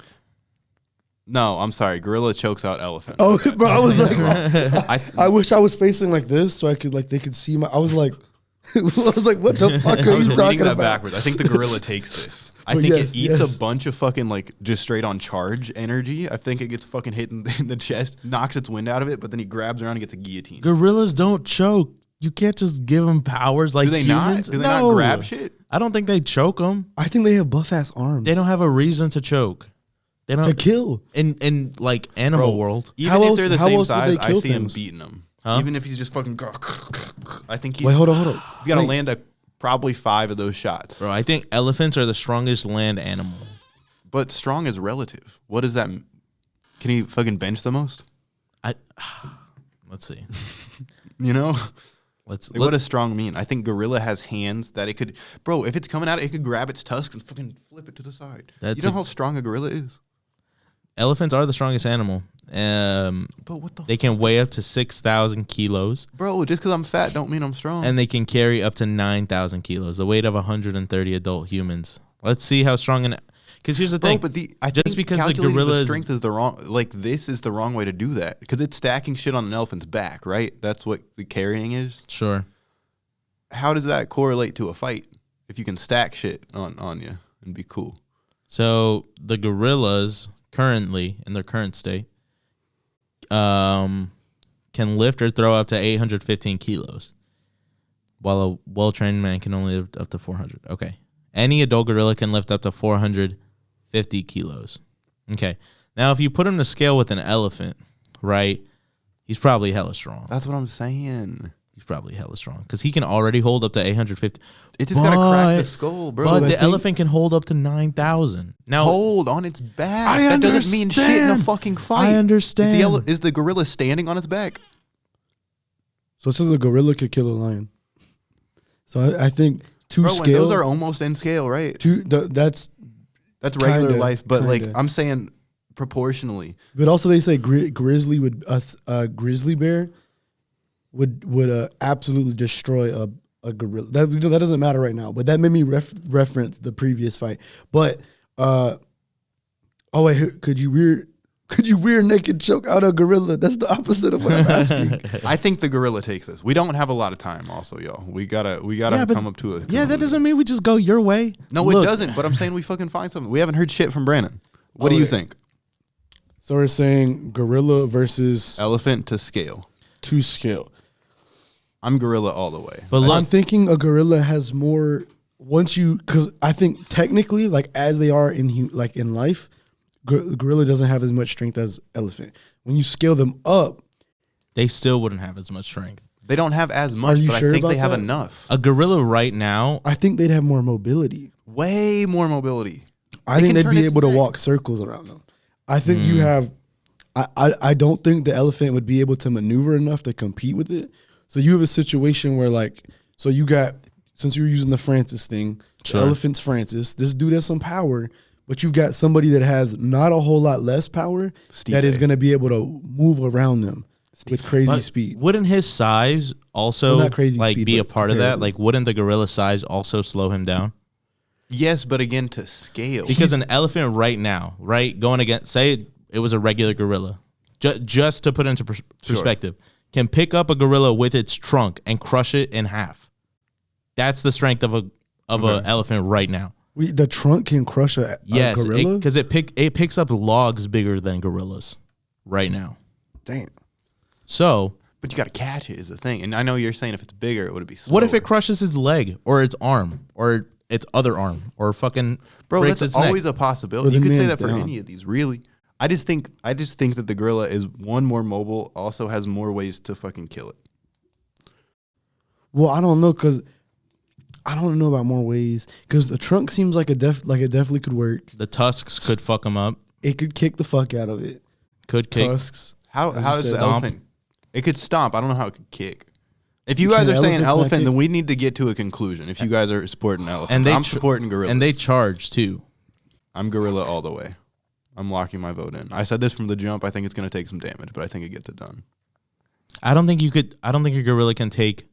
No, I'm sorry. Gorilla chokes out elephant. Oh, bro, I was like, I I wish I was facing like this so I could like they could see my. I was like, I was like, what the fuck I are was you reading talking that about? backwards. I think the gorilla takes this. I Oh, think yes, it eats yes. a bunch of fucking like just straight on charge energy. I think it gets fucking hit in the chest, knocks its wind out of it, but then he grabs around and gets a guillotine. Gorillas don't choke. You can't just give them powers like Do they humans. not? Do they not grab shit? I don't think they choke them. I think they have buff ass arms. They don't have a reason to choke. They to don't kill. in like animal Bro, world. Even How if else- they're the how same else would size, they I kill see things? him beating them. Huh? Even if he's just fucking, I think Wait, hold on. he's got to Wait. land probably 5 of those shots. Bro, I think elephants are the strongest land animal. But strong is relative. What does that? Can he fucking bench the most? Let's see. You know. Let's Like, what does strong mean? I think gorilla has hands that it could, bro. If it's coming out, it could grab its tusks and fucking flip it to the side. That's You know a- how strong a gorilla is. elephants are the strongest animal. But what the? They can weigh up to 6,000 kilos, Bro, just because I'm fat don't mean I'm strong. and they can carry up to 9,000 kilos, the weight of 130 adult humans. Let's see how strong an. Because here's the bro, thing. but I just think because the calculating gorilla the is- strength is the wrong. Like this is the wrong way to do that because it's stacking shit on an elephant's back, right? That's what the carrying is. Sure. How does that correlate to a fight? If you can stack shit on you and be cool. So the gorillas currently, in their current state, can lift or throw up to 815 kilos. while a well-trained man can only lift up to 400. Okay. Any adult gorilla can lift up to 450 kilos. Okay. Now, if you put him to scale with an elephant, right, he's probably hella strong. That's what I'm saying. He's probably hella strong because he can already hold up to 850. It just got to crack the skull, bro. But the elephant can hold up to 9,000. Now, hold on its back. That doesn't mean shit in a fucking fight. I understand. Is the gorilla standing on its back? So it says the gorilla could kill a lion. So I think to Bro, scale. those are almost in scale, right? That's regular life, but like kinda. I'm saying proportionally. But also they say grizzly grizzly bear would absolutely destroy a gorilla. That doesn't matter right now, but that made me reference the previous fight. But oh wait, could you rear naked choke out a gorilla? That's the opposite of what I'm asking. I think the gorilla takes this. We don't have a lot of time, also, y'all. We gotta come up to a yeah, that doesn't mean we just go your way. No, it doesn't. But I'm saying we fucking find something. We haven't heard shit from Brandon. What do you think? So we're saying gorilla versus Elephant to scale. to scale. I'm gorilla all the way. But look, I'm thinking a gorilla has more because I think technically, like as they are in life, gorilla doesn't have as much strength as elephant. When you scale them up, they still wouldn't have as much strength. They don't have as much, you but sure I think about they have that? enough. A gorilla right now, I think they'd have more mobility. Way more mobility. I think they'd turn be its able to neck. walk circles around them. I think you have. I don't think the elephant would be able to maneuver enough to compete with it. So you have a situation where you got, since you're using the Francis thing, Sure. the elephant's Francis. This dude has some power, but you've got somebody that has not a whole lot less power that is going to be able to move around them with crazy but speed. wouldn't his size also Well, not crazy speed, be a but part of that? comparably. Like, wouldn't the gorilla's size also slow him down? Yes, but again, to scale. Because an elephant right now, right, going against, say it was a regular gorilla, just to put into perspective, can pick up a gorilla with its trunk and crush it in half. That's the strength of an elephant right now. The trunk can crush a gorilla? Because it picks up logs bigger than gorillas right now. Damn. So But you got to catch it is the thing. And I know you're saying if it's bigger, it would be slower. what if it crushes his leg or its arm or its other arm or fucking Bro, breaks that's its always neck? a possibility. Or You the could say man's that for down. any of these, really. I just think that the gorilla is one more mobile, also has more ways to fucking kill it. Well, I don't know because I don't know about more ways because the trunk seems like it definitely could work. The tusks could fuck him up. It could kick the fuck out of it. Could kick. Tusks. How As you does the said. elephant? It could stomp. I don't know how it could kick. If you Can guys are saying elephants not elephant, kick? then we need to get to a conclusion. If you guys are supporting elephants, And I'm supporting gorillas. And they charge too. I'm gorilla all the way. I'm locking my vote in. I said this from the jump. I think it's going to take some damage, but I think it gets it done. I don't think a gorilla can take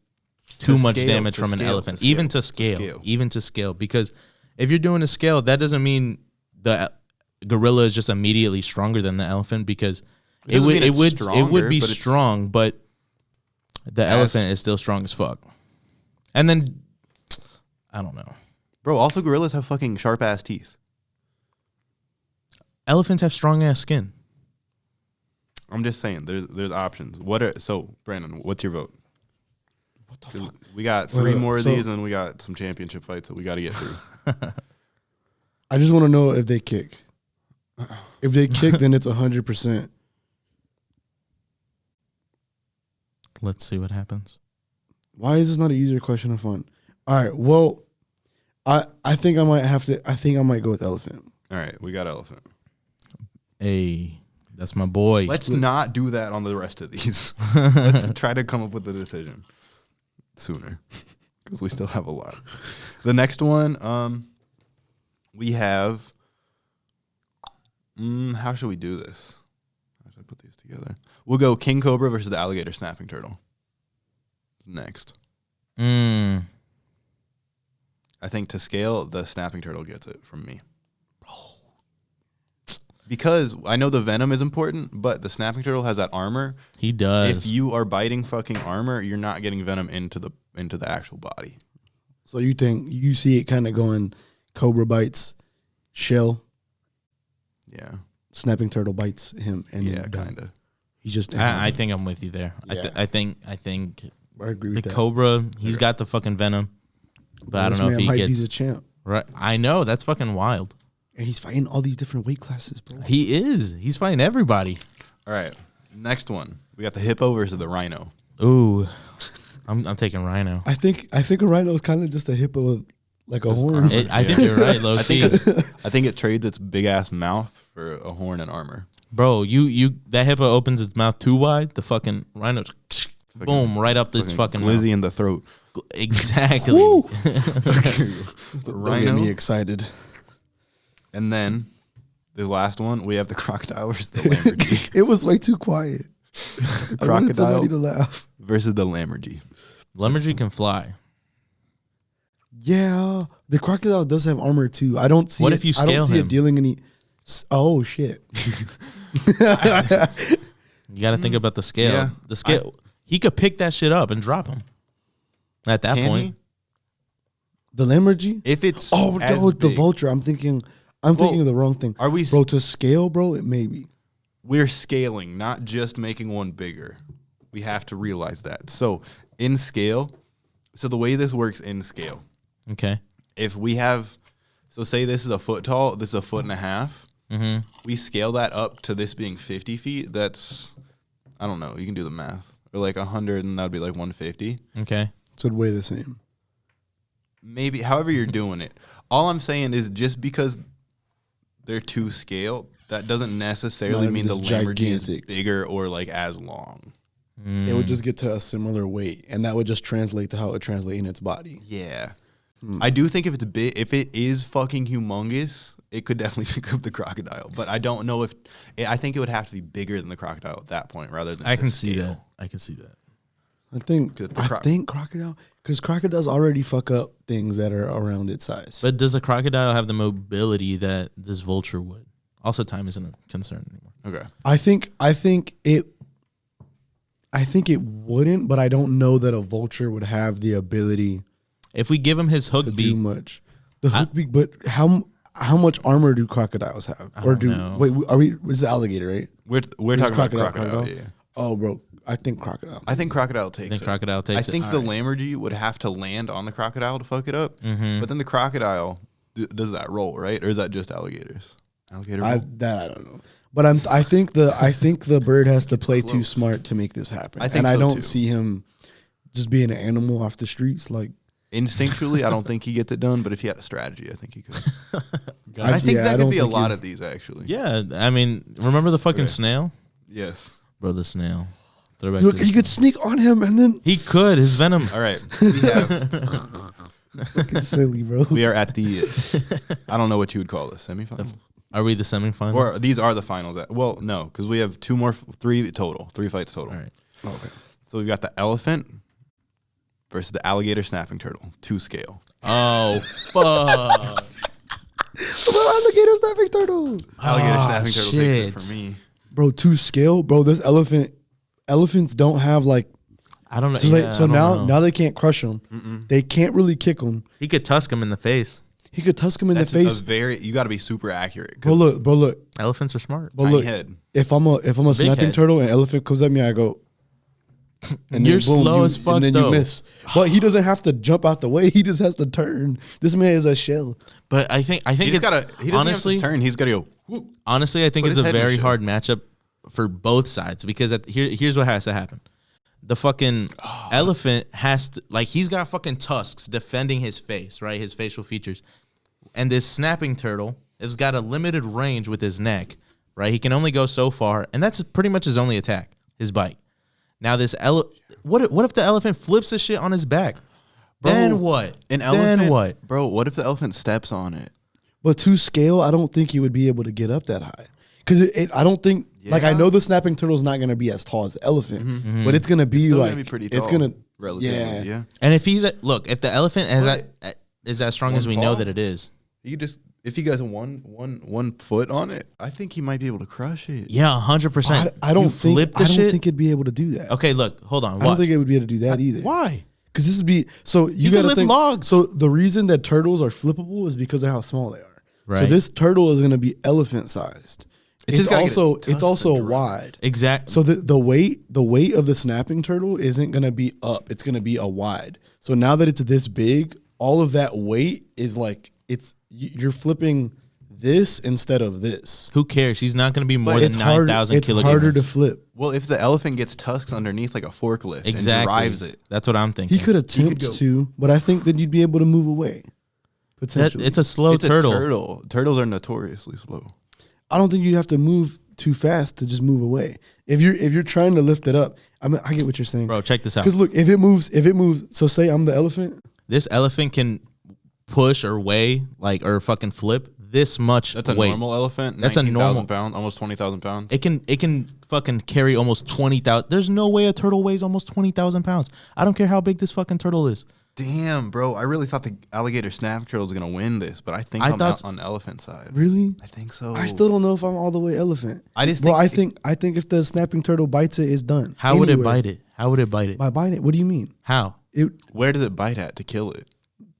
too much scale, damage to from an scale, elephant, to even scale, to scale, to scale. even to scale. Because if you're doing a scale, that doesn't mean the gorilla is just immediately stronger than the elephant. Because it doesn't would mean it's be stronger, but it's- strong, but the elephant is still strong as fuck. And then I don't know. Bro, also gorillas have fucking sharp ass teeth. Elephants have strong ass skin. I'm just saying, there's options. So Brandon, what's your vote? What the fuck? We got three more of these, and then we got some championship fights that we got to get through. I just want to know if they kick. If they kick, then it's 100%. Let's see what happens. Why is this not an easier question of fun? All right. Well, I think I might have to. I think I might go with elephant. All right, we got elephant. Hey, that's my boy. Let's not do that on the rest of these. Let's try to come up with a decision sooner because we still have a lot. The next one, we have. How should we do this? How should I put these together? We'll go king cobra versus the alligator snapping turtle. Next, I think to scale, the snapping turtle gets it from me. Because I know the venom is important, but the snapping turtle has that armor. He does. If you are biting fucking armor, you're not getting venom into the actual body. So you think you see it kind of going cobra bites, shell, Yeah. snapping turtle bites him, and Yeah, then done. kind of. He's just. I think I'm with you there. Yeah. I think I agree The with that. cobra, he's got the fucking venom. But I don't know if he might be gets the champ. right. I know that's fucking wild. And he's fighting all these different weight classes, bro. He is. He's fighting everybody. All right. Next one. We got the hippo versus the rhino. Ooh, I'm taking rhino. I think a rhino is kind of just a hippo with like a horn. I think you're right, low I key. think it trades its big ass mouth for a horn and armor. Bro, you that hippo opens its mouth too wide, the fucking rhino, boom, right up its fucking glizzy mouth. in the throat. Exactly. Don't get Rhino. me excited. And then the last one, we have the crocodile versus the lammergee. It was way too quiet. The I wanted crocodile somebody to laugh. versus the lammergee. Lammergee can fly. Yeah, the crocodile does have armor too. I don't see. What it, if you I don't scale see him? it dealing any. Oh shit! You got to think about the scale. Yeah. The scale. He could pick that shit up and drop him. At that Can point, he? The lammergee. If it's Oh, as the big, vulture. I'm thinking of the wrong thing. Are we? Bro, to scale, bro, it may be. We're scaling, not just making one bigger. We have to realize that. So in scale, so the way this works in scale, okay. if we have, so say this is a foot tall, this is a foot and a half. Mm-hmm. We scale that up to this being 50 feet. That's, I don't know. You can do the math. Or like 100, and that would be like 150. Okay. So it'd weigh the same. Maybe, however you're doing it. All I'm saying is just because they're to scale, that doesn't necessarily Not mean the just lammergee is gigantic. bigger or like as long. It would just get to a similar weight, and that would just translate to how it translates in its body. Yeah. I do think if it's big, if it is fucking humongous, it could definitely pick up the crocodile. But I don't know if, I think it would have to be bigger than the crocodile at that point rather than I can just see scale. that. I can see that. I think Good. The crocodile, because crocodiles already fuck up things that are around its size. But does a crocodile have the mobility that this vulture would? Also, time isn't a concern anymore. Okay. I think it wouldn't, but I don't know that a vulture would have the ability If we give him his hook to do beak, much. The hook beak, but how much armor do crocodiles have? I don't know. Wait, are we? It's the alligator, right? We're It's talking about crocodile, crocodile. crocodile? Yeah. Oh, bro, I think crocodile. I think crocodile I takes think it. crocodile takes I think it. the lammergee would have to land on the crocodile to fuck it up. Mm-hmm. But then the crocodile does that roll, right? Or is that just alligators? Alligator roll? I don't know. But I think the bird has to play too close. smart to make this happen. I think I so, don't too. see him just being an animal off the streets. Like Instinctually, I don't think he gets it done. But if he had a strategy, I think he could. I- I think yeah, I that could don't be a think lot he- of these, actually. Yeah, I mean, remember the fucking Okay. snail? Yes. Bro, the snail. Throwback look, to the he could sneak on him and then He could. His venom. All right. We have. it's silly, bro. We are at the. I don't know what you would call this semifinals. Are we the semifinals? Or these are the finals. Well, no, because we have three fights total. All right. Okay. So we've got the elephant versus the alligator snapping turtle, 2 scale. Oh, fuck. Alligator snapping turtle. Alligator snapping turtle takes shit. it for me. Bro, to scale, bro. This elephants don't have like. I don't know. So, Yeah, so I don't know. now they can't crush him. They can't really kick him. He could tusk him in the face. He could tusk him in That's the face. you got to be super accurate. Bro, look. Elephants are smart. Bro, Tiny look. head. If I'm a snapping head. turtle and an elephant comes at me, I go. And You're then boom, slow as fuck, and then though. you miss. But he doesn't have to jump out the way. He just has to turn. This man is a shell. But I think He just gotta. He doesn't honestly, have to turn. He's got to go. Whoop. honestly, I think Put it's his a head in very shit. hard matchup for both sides because here's what has to happen. The fucking elephant has to, like, he's got fucking tusks defending his face, right? His facial features. And this snapping turtle has got a limited range with his neck, right? He can only go so far, and that's pretty much his only attack, his bite. Now this what if the elephant flips this shit on his back? Bro, then what? An elephant. Then what? Bro, what if the elephant steps on it? But to scale, I don't think he would be able to get up that high. Because I don't think, like, I Yeah. know the snapping turtle is not going to be as tall as the elephant, but it's going to be Still like, gonna be pretty it's tall, going to, relatively. Yeah. And if he's if the elephant is as strong as we know paw? that it is. You just if he goes one foot on it, I think he might be able to crush it. Yeah, 100%. I don't You think, flip the I don't shit? think it'd be able to do that. Okay, look, hold on. I don't Watch. think it would be able to do that either. Why? Because this would be, so you can got to lift think, logs. So the reason that turtles are flippable is because of how small they are. So Right. this turtle is going to be elephant sized. it's also wide. Exactly. So the weight of the snapping turtle isn't gonna be up. It's gonna be a wide. So now that it's this big, all of that weight is like you're flipping this instead of this. Who cares? He's not going to be more than 9,000 kilograms. It's harder to flip. Well, if the elephant gets tusks underneath like a forklift and drives it. That's what I'm thinking. He could attempt to, but I think that you'd be able to move away. Potentially. It's a slow turtle. Turtles are notoriously slow. I don't think you'd have to move too fast to just move away. If you're trying to lift it up, I get what you're saying. Bro, check this out. Because look, if it moves, so say I'm the elephant. This elephant can push or weigh or fucking flip this much weight. That's a normal elephant. That's a normal pound, almost 20,000 pounds. It can fucking carry almost 20,000. There's no way a turtle weighs almost 20,000 pounds. I don't care how big this fucking turtle is. Damn, bro. I really thought the alligator snap turtle was going to win this, but I think I'm out on the elephant side. Really? I think so. I still don't know if I'm all the way elephant. I just think if the snapping turtle bites it, it's done. How would it bite it? How would it bite it? By biting it? What do you mean? How? Where does it bite at to kill it?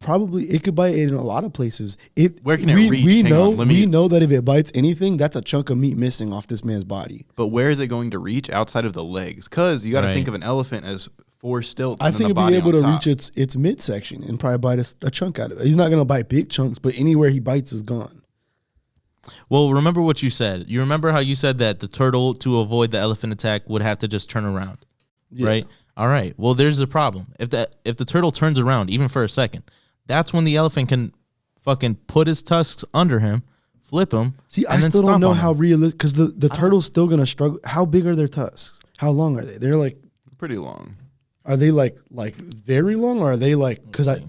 Probably it could bite it in a lot of places. Where can it reach? We know that if it bites anything, that's a chunk of meat missing off this man's body. But where is it going to reach outside of the legs? Because you got to think of an elephant as 4 stilts. I think it'd be able to reach its midsection and probably bite a chunk out of it. He's not going to bite big chunks, but anywhere he bites is gone. Well, remember what you said. You remember how you said that the turtle, to avoid the elephant attack, would have to just turn around, right? All right. Well, there's the problem. If the turtle turns around even for a second, that's when the elephant can fucking put his tusks under him, flip him. See, I still don't know how realistic, because the turtle's still gonna struggle. How big are their tusks? How long are they? They're like pretty long. Are they like very long, or are they like? Because I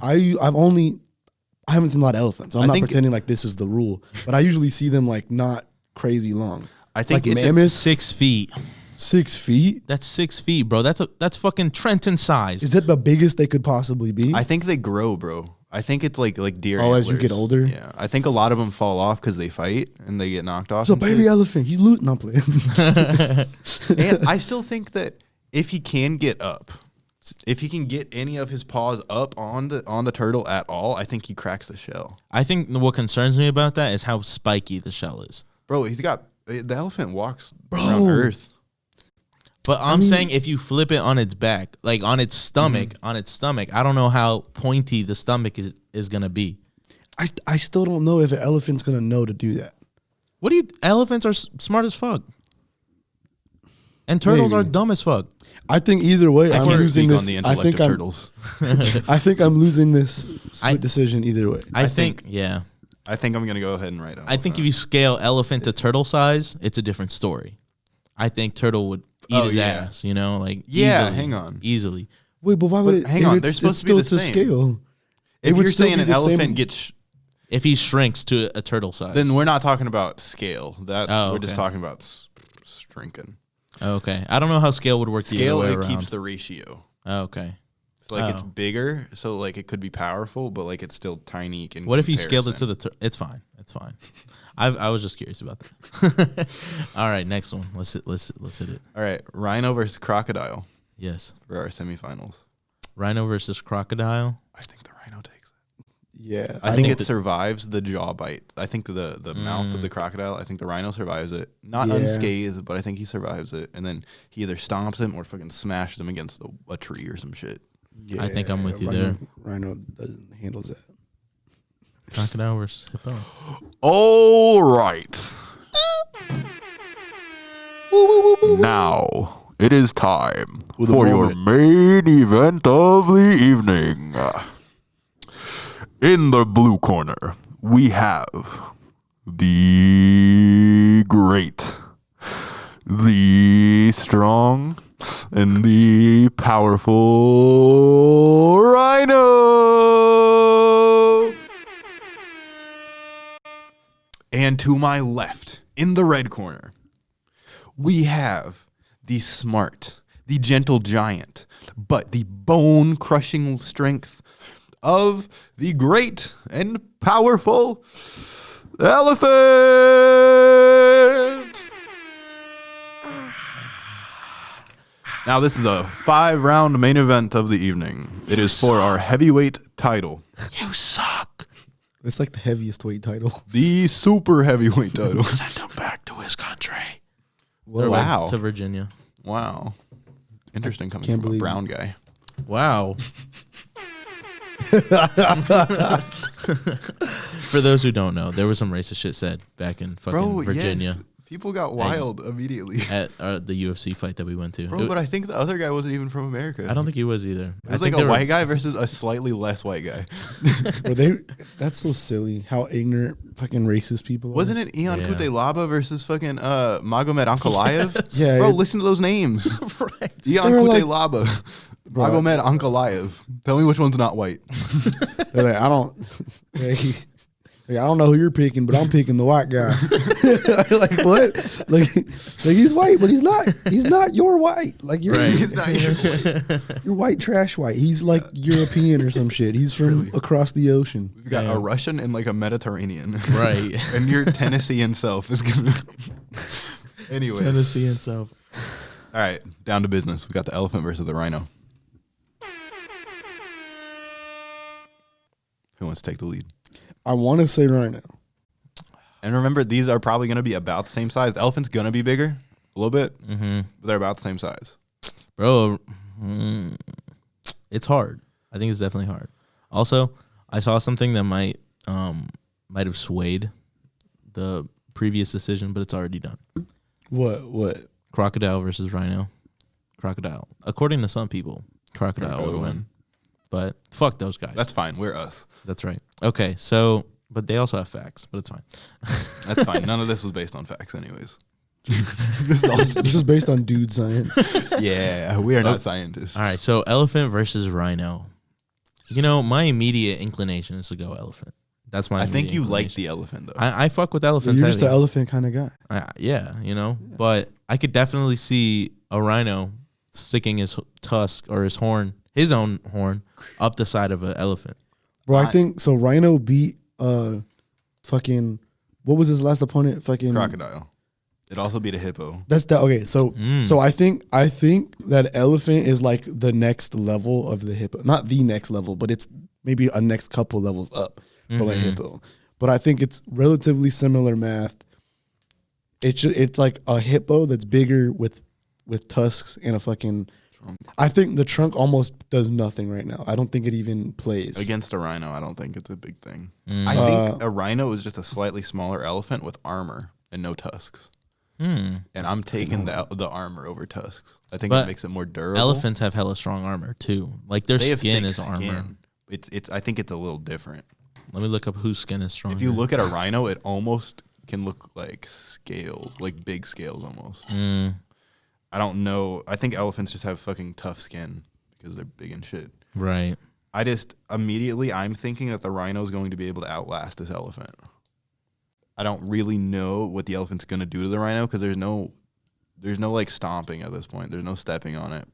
haven't seen a lot of elephants, so I'm not pretending like this is the rule. But I usually see them like not crazy long. I think like mammoths, 6 feet. 6 feet? That's 6 feet, bro. That's fucking Trenton size. Is that the biggest they could possibly be? I think they grow, bro. I think it's like deer. Oh, as you get older? Yeah. I think a lot of them fall off because they fight and they get knocked off. So baby elephant, he's losing. I'm playing. And I still think that if he can get up, if he can get any of his paws up on the turtle at all, I think he cracks the shell. I think what concerns me about that is how spiky the shell is. Bro, the elephant walks around Earth. But I'm saying if you flip it on its back, like on its stomach, I don't know how pointy the stomach is going to be. I still don't know if an elephant's going to know to do that. Elephants are smart as fuck. And turtles are dumb as fuck. I think either way, I'm losing this. On the intellect of turtles. I think I'm losing this split decision either way. I think I'm going to go ahead and write it. I think if you scale elephant to turtle size, it's a different story. I think turtle would eat his ass, easily. Hang on. Easily. Wait, but why would it? Hang on, they're supposed to be the same. Scale. If you're saying an elephant gets... If he shrinks to a turtle size. Then we're not talking about scale. We're just talking about shrinking. Okay. I don't know how scale would work. Scale, it keeps the ratio. Okay. So it's bigger, so it could be powerful, but it's still tiny. What if you scaled it to the... It's fine. It's fine. I was just curious about that. All right, next one. Let's hit it. All right, rhino versus crocodile. Yes. For our semifinals. Rhino versus crocodile. I think the rhino takes it. Yeah. I think it survives the jaw bite. I think the mouth of the crocodile, I think the rhino survives it. Not unscathed, but I think he survives it. And then he either stomps him or fucking smashes him against a tree or some shit. Yeah, I think I'm with you there. Rhino handles that. Crocodile versus hippo. All right. Now it is time for your main event of the evening. In the blue corner, we have the great, the strong, and the powerful rhino. And to my left, in the red corner, we have the smart, the gentle giant, but the bone-crushing strength of the great and powerful elephant. Now, this is a 5-round main event of the evening. It is for our heavyweight title. You suck. It's like the heaviest weight title. The super heavyweight title. Send him back to his country. They're Wow. to Virginia. Wow. Interesting coming Can't from a believe brown guy. Wow. For those who don't know, there was some racist shit said back in fucking Virginia. Yes. People got wild immediately. At the UFC fight that we went to. Bro, but I think the other guy wasn't even from America. I don't think he was either. It was like a white guy versus a slightly less white guy. That's so silly. How ignorant fucking racist people are. Wasn't it Ion Yeah. Kutelaba versus fucking Magomed Ankalaev? Yeah, Bro, it- listen to those names. Right. Ion They were like- Kutelaba. Bro. Magomed Ankalaev. Tell me which one's not white. They're like, I don't. I don't know who you're picking, but I'm picking the white guy. Like what? Like he's white, but he's not. He's not your white. Like you're. Right. He's not your white. You're white trash white. He's like European or some shit. He's from Really? across the ocean. We've got a Damn. Russian and like a Mediterranean. Right. And your Tennessean self is gonna. Anyway. Tennessee itself. All right, down to business. We got the elephant versus the rhino. Who wants to take the lead? I want to say rhino. And remember, these are probably going to be about the same size. The elephant's going to be bigger, a little bit, Mm-hmm. but they're about the same size. Bro, it's hard. I think it's definitely hard. Also, I saw something that might have swayed the previous decision, but it's already done. What? Crocodile versus rhino. Crocodile. According to some people, crocodile would win. But fuck those guys. That's fine. We're us. That's right. Okay, so, but they also have facts, but it's fine. That's fine. None of this was based on facts, anyways. This is all. This is based on dude science. Yeah, we are not scientists. All right, so elephant versus rhino. You know, my immediate inclination is to go elephant. That's my I think you immediate like inclination. the elephant, though. I fuck with elephants. You're just heavy. an elephant kind of guy. Yeah, you know, but I could definitely see a rhino sticking his tusk or his own horn, up the side of an elephant. Bro, I think so. Rhino beat fucking. What was his last opponent? Fucking Crocodile. It also beat a hippo. That's that. Okay, so I think that elephant is like the next level of the hippo. Not the next level, but it's maybe a next couple levels up from a hippo. But I think it's relatively similar math. It's like a hippo that's bigger with tusks and a fucking. I think the trunk almost does nothing right now. I don't think it even plays. Against a rhino, I don't think it's a big thing. Mm. I think a rhino is just a slightly smaller elephant with armor and no tusks. And I'm taking the armor over tusks. I think But it makes it more durable. Elephants have hella strong armor too. Like their They have skin thick is armor. skin. It's. I think it's a little different. Let me look up whose skin is stronger. If you look at a rhino, it almost can look like scales, like big scales almost. I don't know. I think elephants just have fucking tough skin because they're big and shit. Right. I just immediately I'm thinking that the rhino is going to be able to outlast this elephant. I don't really know what the elephant's going to do to the rhino because there's no like stomping at this point. There's no stepping on it.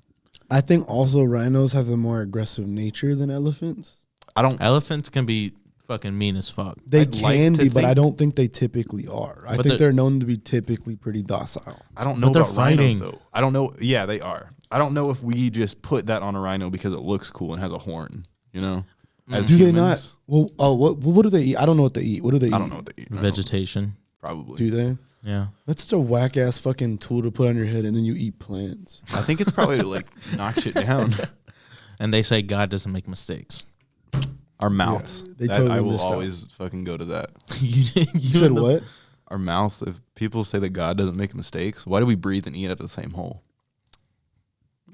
I think also rhinos have a more aggressive nature than elephants. Elephants can be fucking mean as fuck. They I'd like can to be, but I think- don't think they typically are. I But think they're known to be typically pretty docile. I don't know But they're about rhinos fighting. though. I don't know. Yeah, they are. I don't know if we just put that on a rhino because it looks cool and has a horn. You know, as Do they humans, not? Well, what do they eat? I don't know what they eat. What do they eat? I don't know what they eat. no. Vegetation. Probably. Do they? Yeah. That's such a whack ass fucking tool to put on your head, and then you eat plants. I think it's probably to like knock shit down. And they say God doesn't make mistakes. Our mouths. they That- totally I will missed out. always fucking go to that. you You said what? Our mouths. If people say that God doesn't make mistakes, why do we breathe and eat out of the same hole?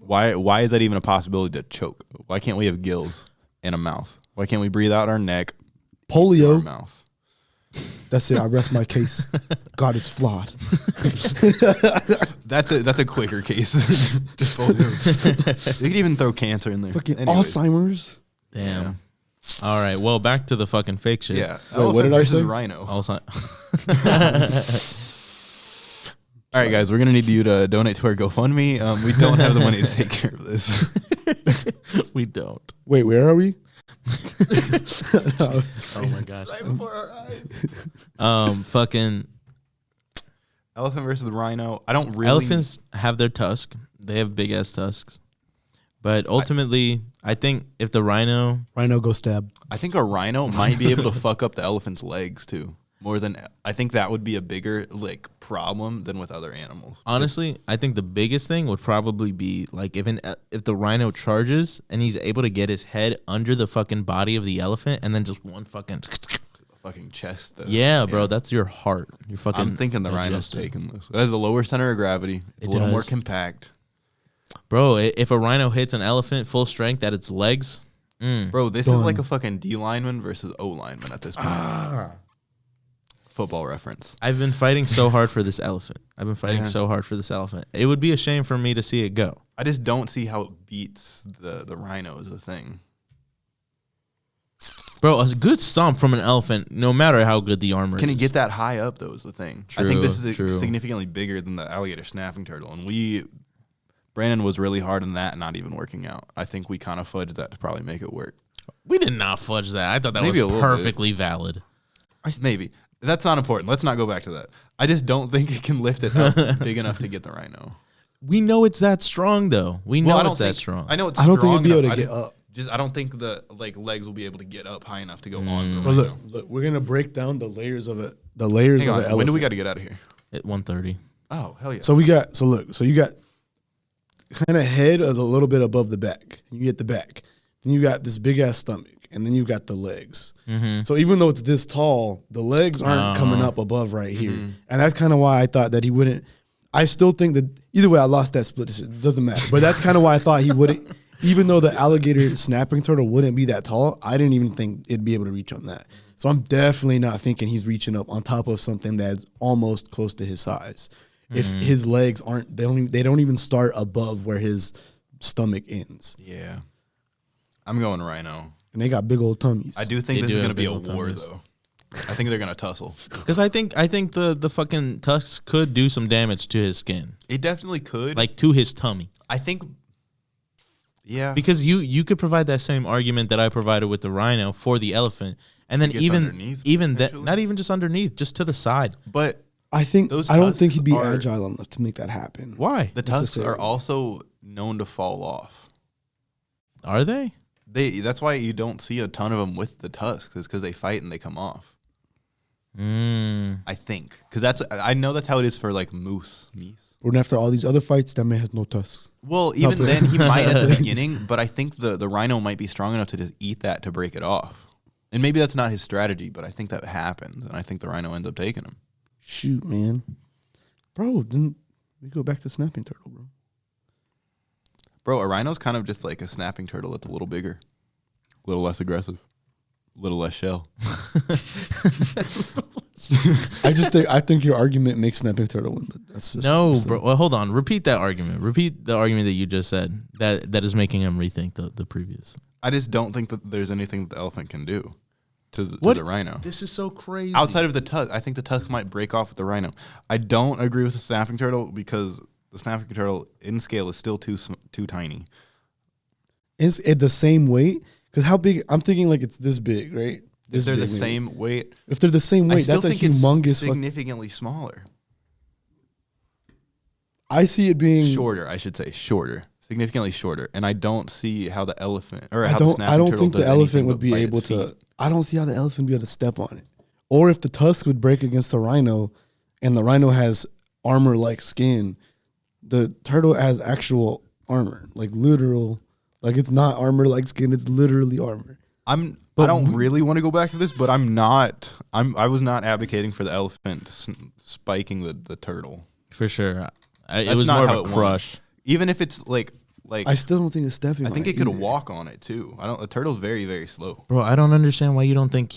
Why is that even a possibility to choke? Why can't we have gills and a mouth? Why can't we breathe out our neck, our Polio. mouth? That's it. I rest my case. God is flawed. That's a quicker case. Just polio. You could even throw cancer in there. Fucking Anyways. Alzheimer's. Damn. Yeah. All right. Well, back to the fucking fake shit. Yeah. Wait, what did I versus say? Rhino. Alzheimer's. All right, guys, we're gonna need you to donate to our GoFundMe. We don't have the money to take care of this. We don't. Wait, where are we? Oh my gosh. Right before our eyes. Fucking Elephant versus the rhino. I don't really. elephants have their tusk. They have big ass tusks. But ultimately, I think if the rhino, Rhino, go stab. I think a rhino might be able to fuck up the elephant's legs too. I think that would be a bigger like problem than with other animals. Honestly, I think the biggest thing would probably be like if the rhino charges and he's able to get his head under the fucking body of the elephant and then just one fucking Chest. Though. Yeah, bro, that's your heart. Your fucking. I'm thinking the rhino's taking this. It has a lower center of gravity. It's a little more compact. Bro, if a rhino hits an elephant full strength at its legs, bro, this is like a fucking D lineman versus O lineman at this point. Football reference. I've been fighting so hard for this elephant. It would be a shame for me to see it go. I just don't see how it beats the rhino is a thing. Bro, a good stomp from an elephant, no matter how good the armor is. Can it get that high up, though, is the thing. True, I think this is significantly bigger than the alligator snapping turtle. And Brandon was really hard on that and not even working out. I think we kind of fudged that to probably make it work. We did not fudge that. I thought that Maybe was perfectly valid. Maybe. That's not important. Let's not go back to that. I just don't think it can lift it up big enough to get the rhino. We know it's that strong, though. We know it's that strong. I know it's I don't strong think it'd be enough. able to get up. I don't think the legs will be able to get up high enough to go on the But rhino. look, we're gonna break down the layers of it. The layers Hang of on. the elephant. When do we got to get out of here? At 1:30. Oh, hell yeah. So you got kind of head a little bit above the back. You get the back. Then you got this big ass stomach, and then you got the legs. So even though it's this tall, the legs aren't coming up above right here, and that's kind of why I thought that he wouldn't. I still think that either way, I lost that split. It doesn't matter. But that's kind of why I thought he wouldn't. Even though the alligator snapping turtle wouldn't be that tall, I didn't even think it'd be able to reach on that. So I'm definitely not thinking he's reaching up on top of something that's almost close to his size. If his legs aren't, they don't even start above where his stomach ends. Yeah. I'm going rhino. And they got big old tummies. I do think They this do is going to have be big a old war, tummies. though. I think they're going to tussle. Because I think the fucking tusks could do some damage to his skin, It definitely could. like to his tummy. I think, yeah. Because you could provide that same argument that I provided with the rhino for the elephant, and then He gets even underneath, that, actually? not even just underneath, just to the side. But I don't Those think tusks he'd be are- agile enough to make that happen. Why the tusks are Necessarily. also known to fall off. are they? That's why you don't see a ton of them with the tusks, is because they fight and they come off. I think. Because I know that's how it is for like moose. But after all these other fights, that man has no tusks. Well, even then, he might at the beginning, but I think the rhino might be strong enough to just eat that to break it off. And maybe that's not his strategy, but I think that happens, and I think the rhino ends up taking him. Shoot, man. Bro, didn't we go back to snapping turtle, bro? Bro, a rhino's kind of just like a snapping turtle that's a little bigger, a little less aggressive, a little less shell. I think your argument makes snapping turtle win, but that's just No, bro. Well, hold on. Repeat that argument. Repeat the argument that you just said. That is making him rethink the previous. I just don't think that there's anything that the elephant can do to the rhino. This is so crazy. Outside of the tusk, I think the tusk might break off with the rhino. I don't agree with the snapping turtle because the snapping turtle in scale is still too tiny. Is it the same weight? Because how big? I'm thinking like it's this big, right? If they're the big, maybe. same weight, If they're the same I weight, still that's a think it's humongous. significantly smaller. I see it being Shorter, I should say, shorter, significantly shorter. And I don't see how the elephant or I how the don't. snapping I don't turtle think the does elephant anything would but be bite able its to. feet. I don't see how the elephant would be able to step on it, or if the tusk would break against the rhino, and the rhino has armor-like skin, the turtle has actual armor, like literal. Like it's not armor-like skin; it's literally armor. I don't really want to go back to this, but I was not advocating for the elephant spiking the turtle. For sure. It That's was not more how of a it crush. Even if it's like I still don't think it's stepping. I on think it either. could walk on it too. The turtle's very, very slow. Bro, I don't understand why you don't think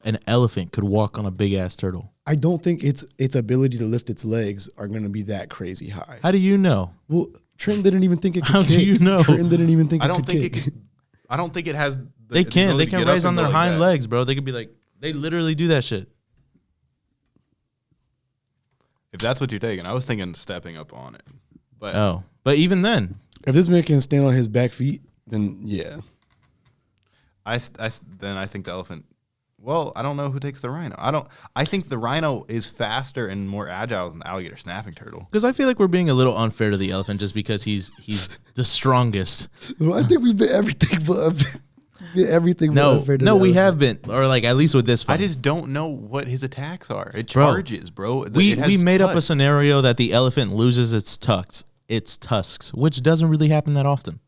an elephant could walk on a big ass turtle. I don't think its ability to lift its legs are going to be that crazy high. How do you know? Well, Trenton didn't even think it could How kick. do you know? Trenton didn't even think I it don't could think kick. it could. I don't think it has. They the can. They ability to can get up raise and on go their like hind that. legs, bro. They could be like, they literally do that shit. If that's what you're taking, I was thinking stepping up on it. But But even then, If this man can stand on his back feet, then yeah. then I think the elephant. Well, I don't know who takes the rhino. I think the rhino is faster and more agile than the alligator snapping turtle. because I feel like we're being a little unfair to the elephant just because he's the strongest. Well, I think we've been everything but. Everything. No, unfair to no, the we elephant. have been, or like at least with this fight. I just don't know what his attacks are. It Bro, charges, bro. We made up a scenario that the elephant loses its tusks, which doesn't really happen that often.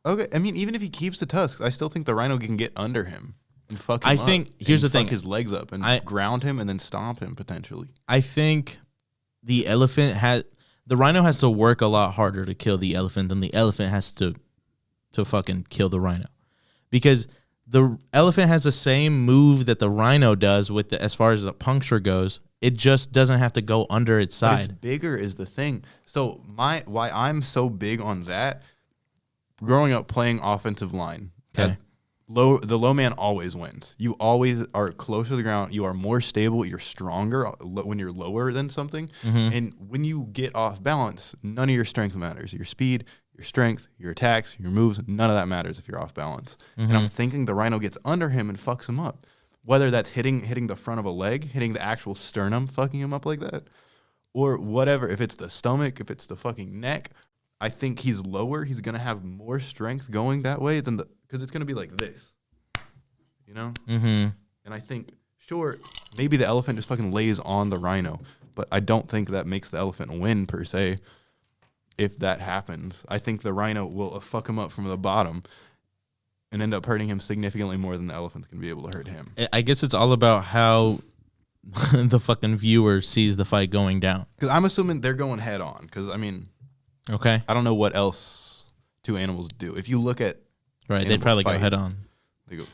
Okay, I mean, even if he keeps the tusks, I still think the rhino can get under him and fuck him I up. think here's the fuck thing: his legs up and ground him and then stomp him potentially. I think the rhino has to work a lot harder to kill the elephant than the elephant has to fucking kill the rhino, because the elephant has the same move that the rhino does with as far as the puncture goes. It just doesn't have to go under its side. But it's bigger is the thing. So why I'm so big on that. Growing up playing offensive line, okay. The low man always wins. You always are closer to the ground. You are more stable. You're stronger when you're lower than something. Mm-hmm. And when you get off balance, none of your strength matters. Your speed, your strength, your attacks, your moves, none of that matters if you're off balance. Mm-hmm. And I'm thinking the rhino gets under him and fucks him up. Whether that's hitting the front of a leg, hitting the actual sternum, fucking him up like that, or whatever. If it's the stomach, if it's the fucking neck, I think he's lower. He's going to have more strength going that way than because it's going to be like this, you know? Mm-hmm. And I think, sure, maybe the elephant just fucking lays on the rhino, but I don't think that makes the elephant win per se if that happens. I think the rhino will fuck him up from the bottom and end up hurting him significantly more than the elephant's going to be able to hurt him. I guess it's all about how the fucking viewer sees the fight going down. Because I'm assuming they're going head on because, I mean... Okay. I don't know what else two animals do. If you look at right, they'd probably go head on. They go.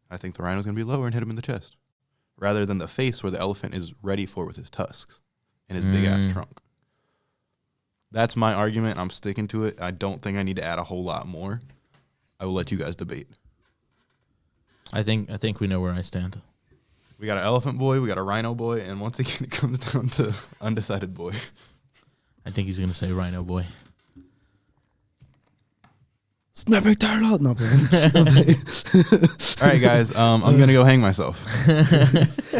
I think the rhino's gonna be lower and hit him in the chest, rather than the face where the elephant is ready for with his tusks and his big ass trunk. That's my argument. I'm sticking to it. I don't think I need to add a whole lot more. I will let you guys debate. I think we know where I stand. We got an elephant boy, we got a rhino boy, and once again it comes down to undecided boy. I think he's going to say rhino boy. Snapping turtle. No, bro. All right, guys. I'm going to go hang myself.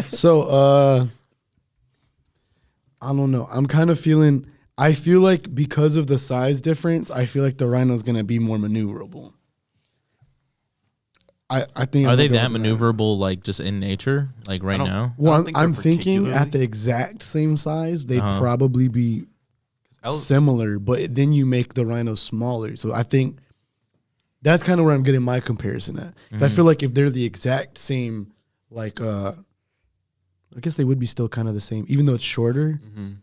So, I don't know. I'm kind of feeling... I feel like because of the size difference, I feel like the rhino's going to be more maneuverable. I think... Are they that maneuverable, like, just in nature? Like, right now? Well, I'm thinking at the exact same size, they'd probably be... similar, but then you make the rhino smaller. So I think that's kind of where I'm getting my comparison at. Because I feel like if they're the exact same, like, I guess they would be still kind of the same, even though it's shorter. Mm-hmm.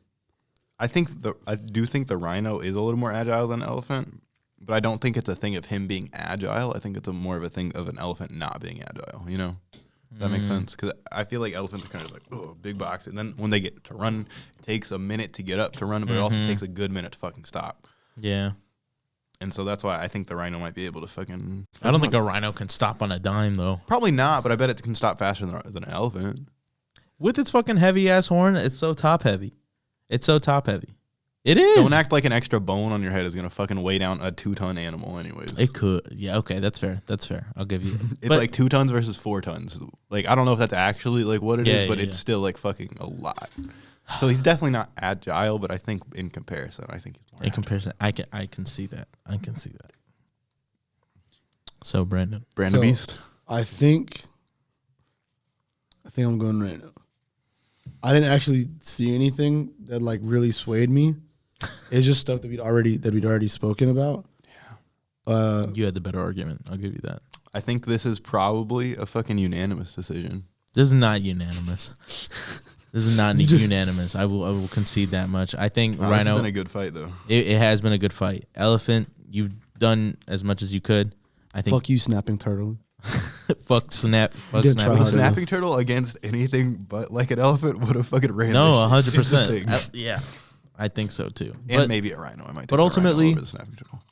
I do think the rhino is a little more agile than an elephant, but I don't think it's a thing of him being agile. I think it's more of a thing of an elephant not being agile, you know? That makes sense, because I feel like elephants are kind of like, oh, big box, and then when they get to run, it takes a minute to get up to run, but it also takes a good minute to fucking stop. Yeah. And so that's why I think the rhino might be able to fucking... I don't think a rhino can stop on a dime, though. Probably not, but I bet it can stop faster than an elephant. With its fucking heavy-ass horn, it's so top-heavy. It's so top-heavy. It is. Don't act like an extra bone on your head is going to fucking weigh down a 2-ton animal anyways. It could. Yeah, okay, that's fair. That's fair. I'll give you that. It's like 2 tons versus 4 tons. Like, I don't know if that's actually like what it is, but it's still like fucking a lot. So he's definitely not agile, but I think in comparison, I think he's more in comparison, I can see that. I can see that. So Brandon Beast. I think I'm going rhino. I didn't actually see anything that like really swayed me. It's just stuff that we'd already spoken about. Yeah. You had the better argument. I'll give you that. I think this is probably a fucking unanimous decision. This is not unanimous. This is not unanimous. I will concede that much. I think Rhino. This has been a good fight though. It has been a good fight. Elephant, you've done as much as you could. I think. Fuck you, snapping turtle. Fuck snap. Fuck Did snapping try A snapping turtle against anything but like an elephant would have fucking ran. No, this shit. 100%. Yeah, I think so too. And but, maybe a rhino. I might. Take but the ultimately, rhino over the snapping turtle.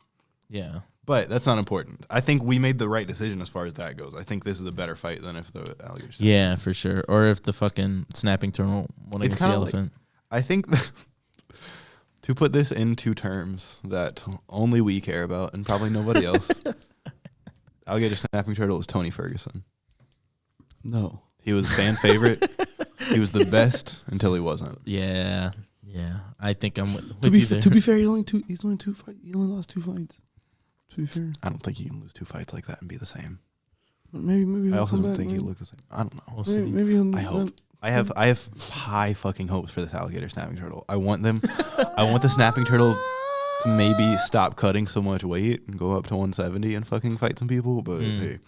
Yeah. But that's not important. I think we made the right decision as far as that goes. I think this is a better fight than if the alligator. Yeah, for sure. Or if the fucking snapping turtle won against the elephant. Like, I think to put this into terms that only we care about and probably nobody else, alligator snapping turtle is Tony Ferguson. No. He was a fan favorite. He was the best until he wasn't. Yeah. Yeah. I think I'm with To you there. be fair, he's only lost 2 fights. To be fair, I don't think you can lose 2 fights like that and be the same. maybe. I He'll also come don't back, think he man. look the same. I don't know. We'll see. Maybe he'll. I hope. I have high fucking hopes for this alligator snapping turtle. I want the snapping turtle to maybe stop cutting so much weight and go up to 170 and fucking fight some people. But hey,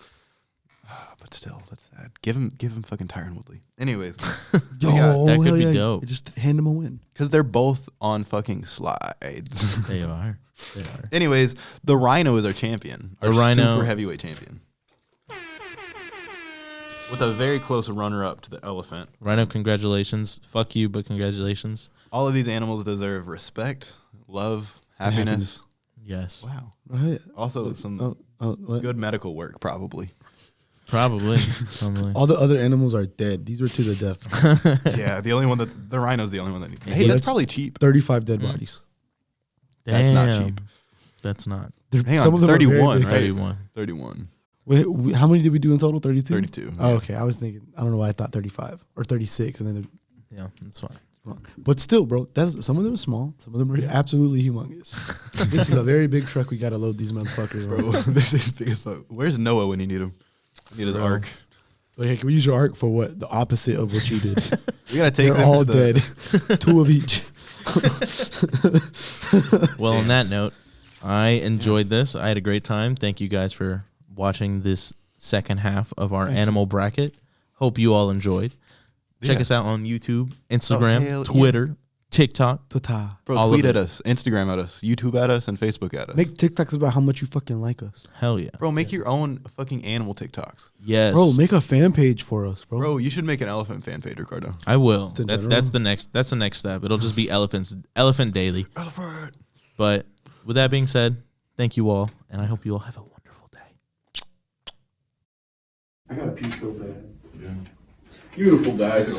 but still, that's sad. Give him fucking Tyron Woodley. Anyways, Yo, that could hell be yeah. dope. Just hand him a win. because they're both on fucking slides. They are. They are. Anyways, the Rhino is our champion. Our The Rhino- super heavyweight champion. With a very close runner-up to the elephant. Rhino, congratulations. Fuck you, but congratulations. All of these animals deserve respect, love, And happiness. Yes. Wow. Right. Also, some What? good medical work, probably. Probably. Probably. All the other animals are dead. These were to the death. Yeah, the only one that the rhino's the only one that needs. Yeah, Hey, that's that's- probably cheap. 35 dead bodies. That's not Damn. cheap. That's not. Hang Some on, of them are very 31, big. right? 31. 31. Wait, how many did we do in total? 32? 32. Oh, yeah. okay. I was thinking, I don't know why I thought 35 or 36. And then, Yeah, that's fine. but still, bro, some of them are small. Some of them are absolutely humongous. This is a very big truck. We got to load these motherfuckers, bro. Bro, this is big as fuck. Where's Noah when you need him? Need his Bro. arc. Like, hey, can we use your arc for what? The opposite of what you did. We gotta take They're them all to the- dead. 2 of each. Well, on that note, I enjoyed this. I had a great time. Thank you guys for watching this second half of our animal bracket. Hope you all enjoyed. Check Yeah. us out on YouTube, Instagram, hell yeah. Twitter, TikTok. Ta-ta. Bro, all tweet of at it. us, Instagram at us, YouTube at us, and Facebook at us. Make TikToks about how much you fucking like us. Hell yeah. Bro, make your own fucking animal TikToks. Yes. Bro, make a fan page for us, bro. Bro, you should make an elephant fan page, Ricardo. I will. in That's general. that's the next step. It'll just be Elephant Daily. Elephant. But with that being said, thank you all, and I hope you all have a wonderful day. I got to pee so bad. Beautiful, guys.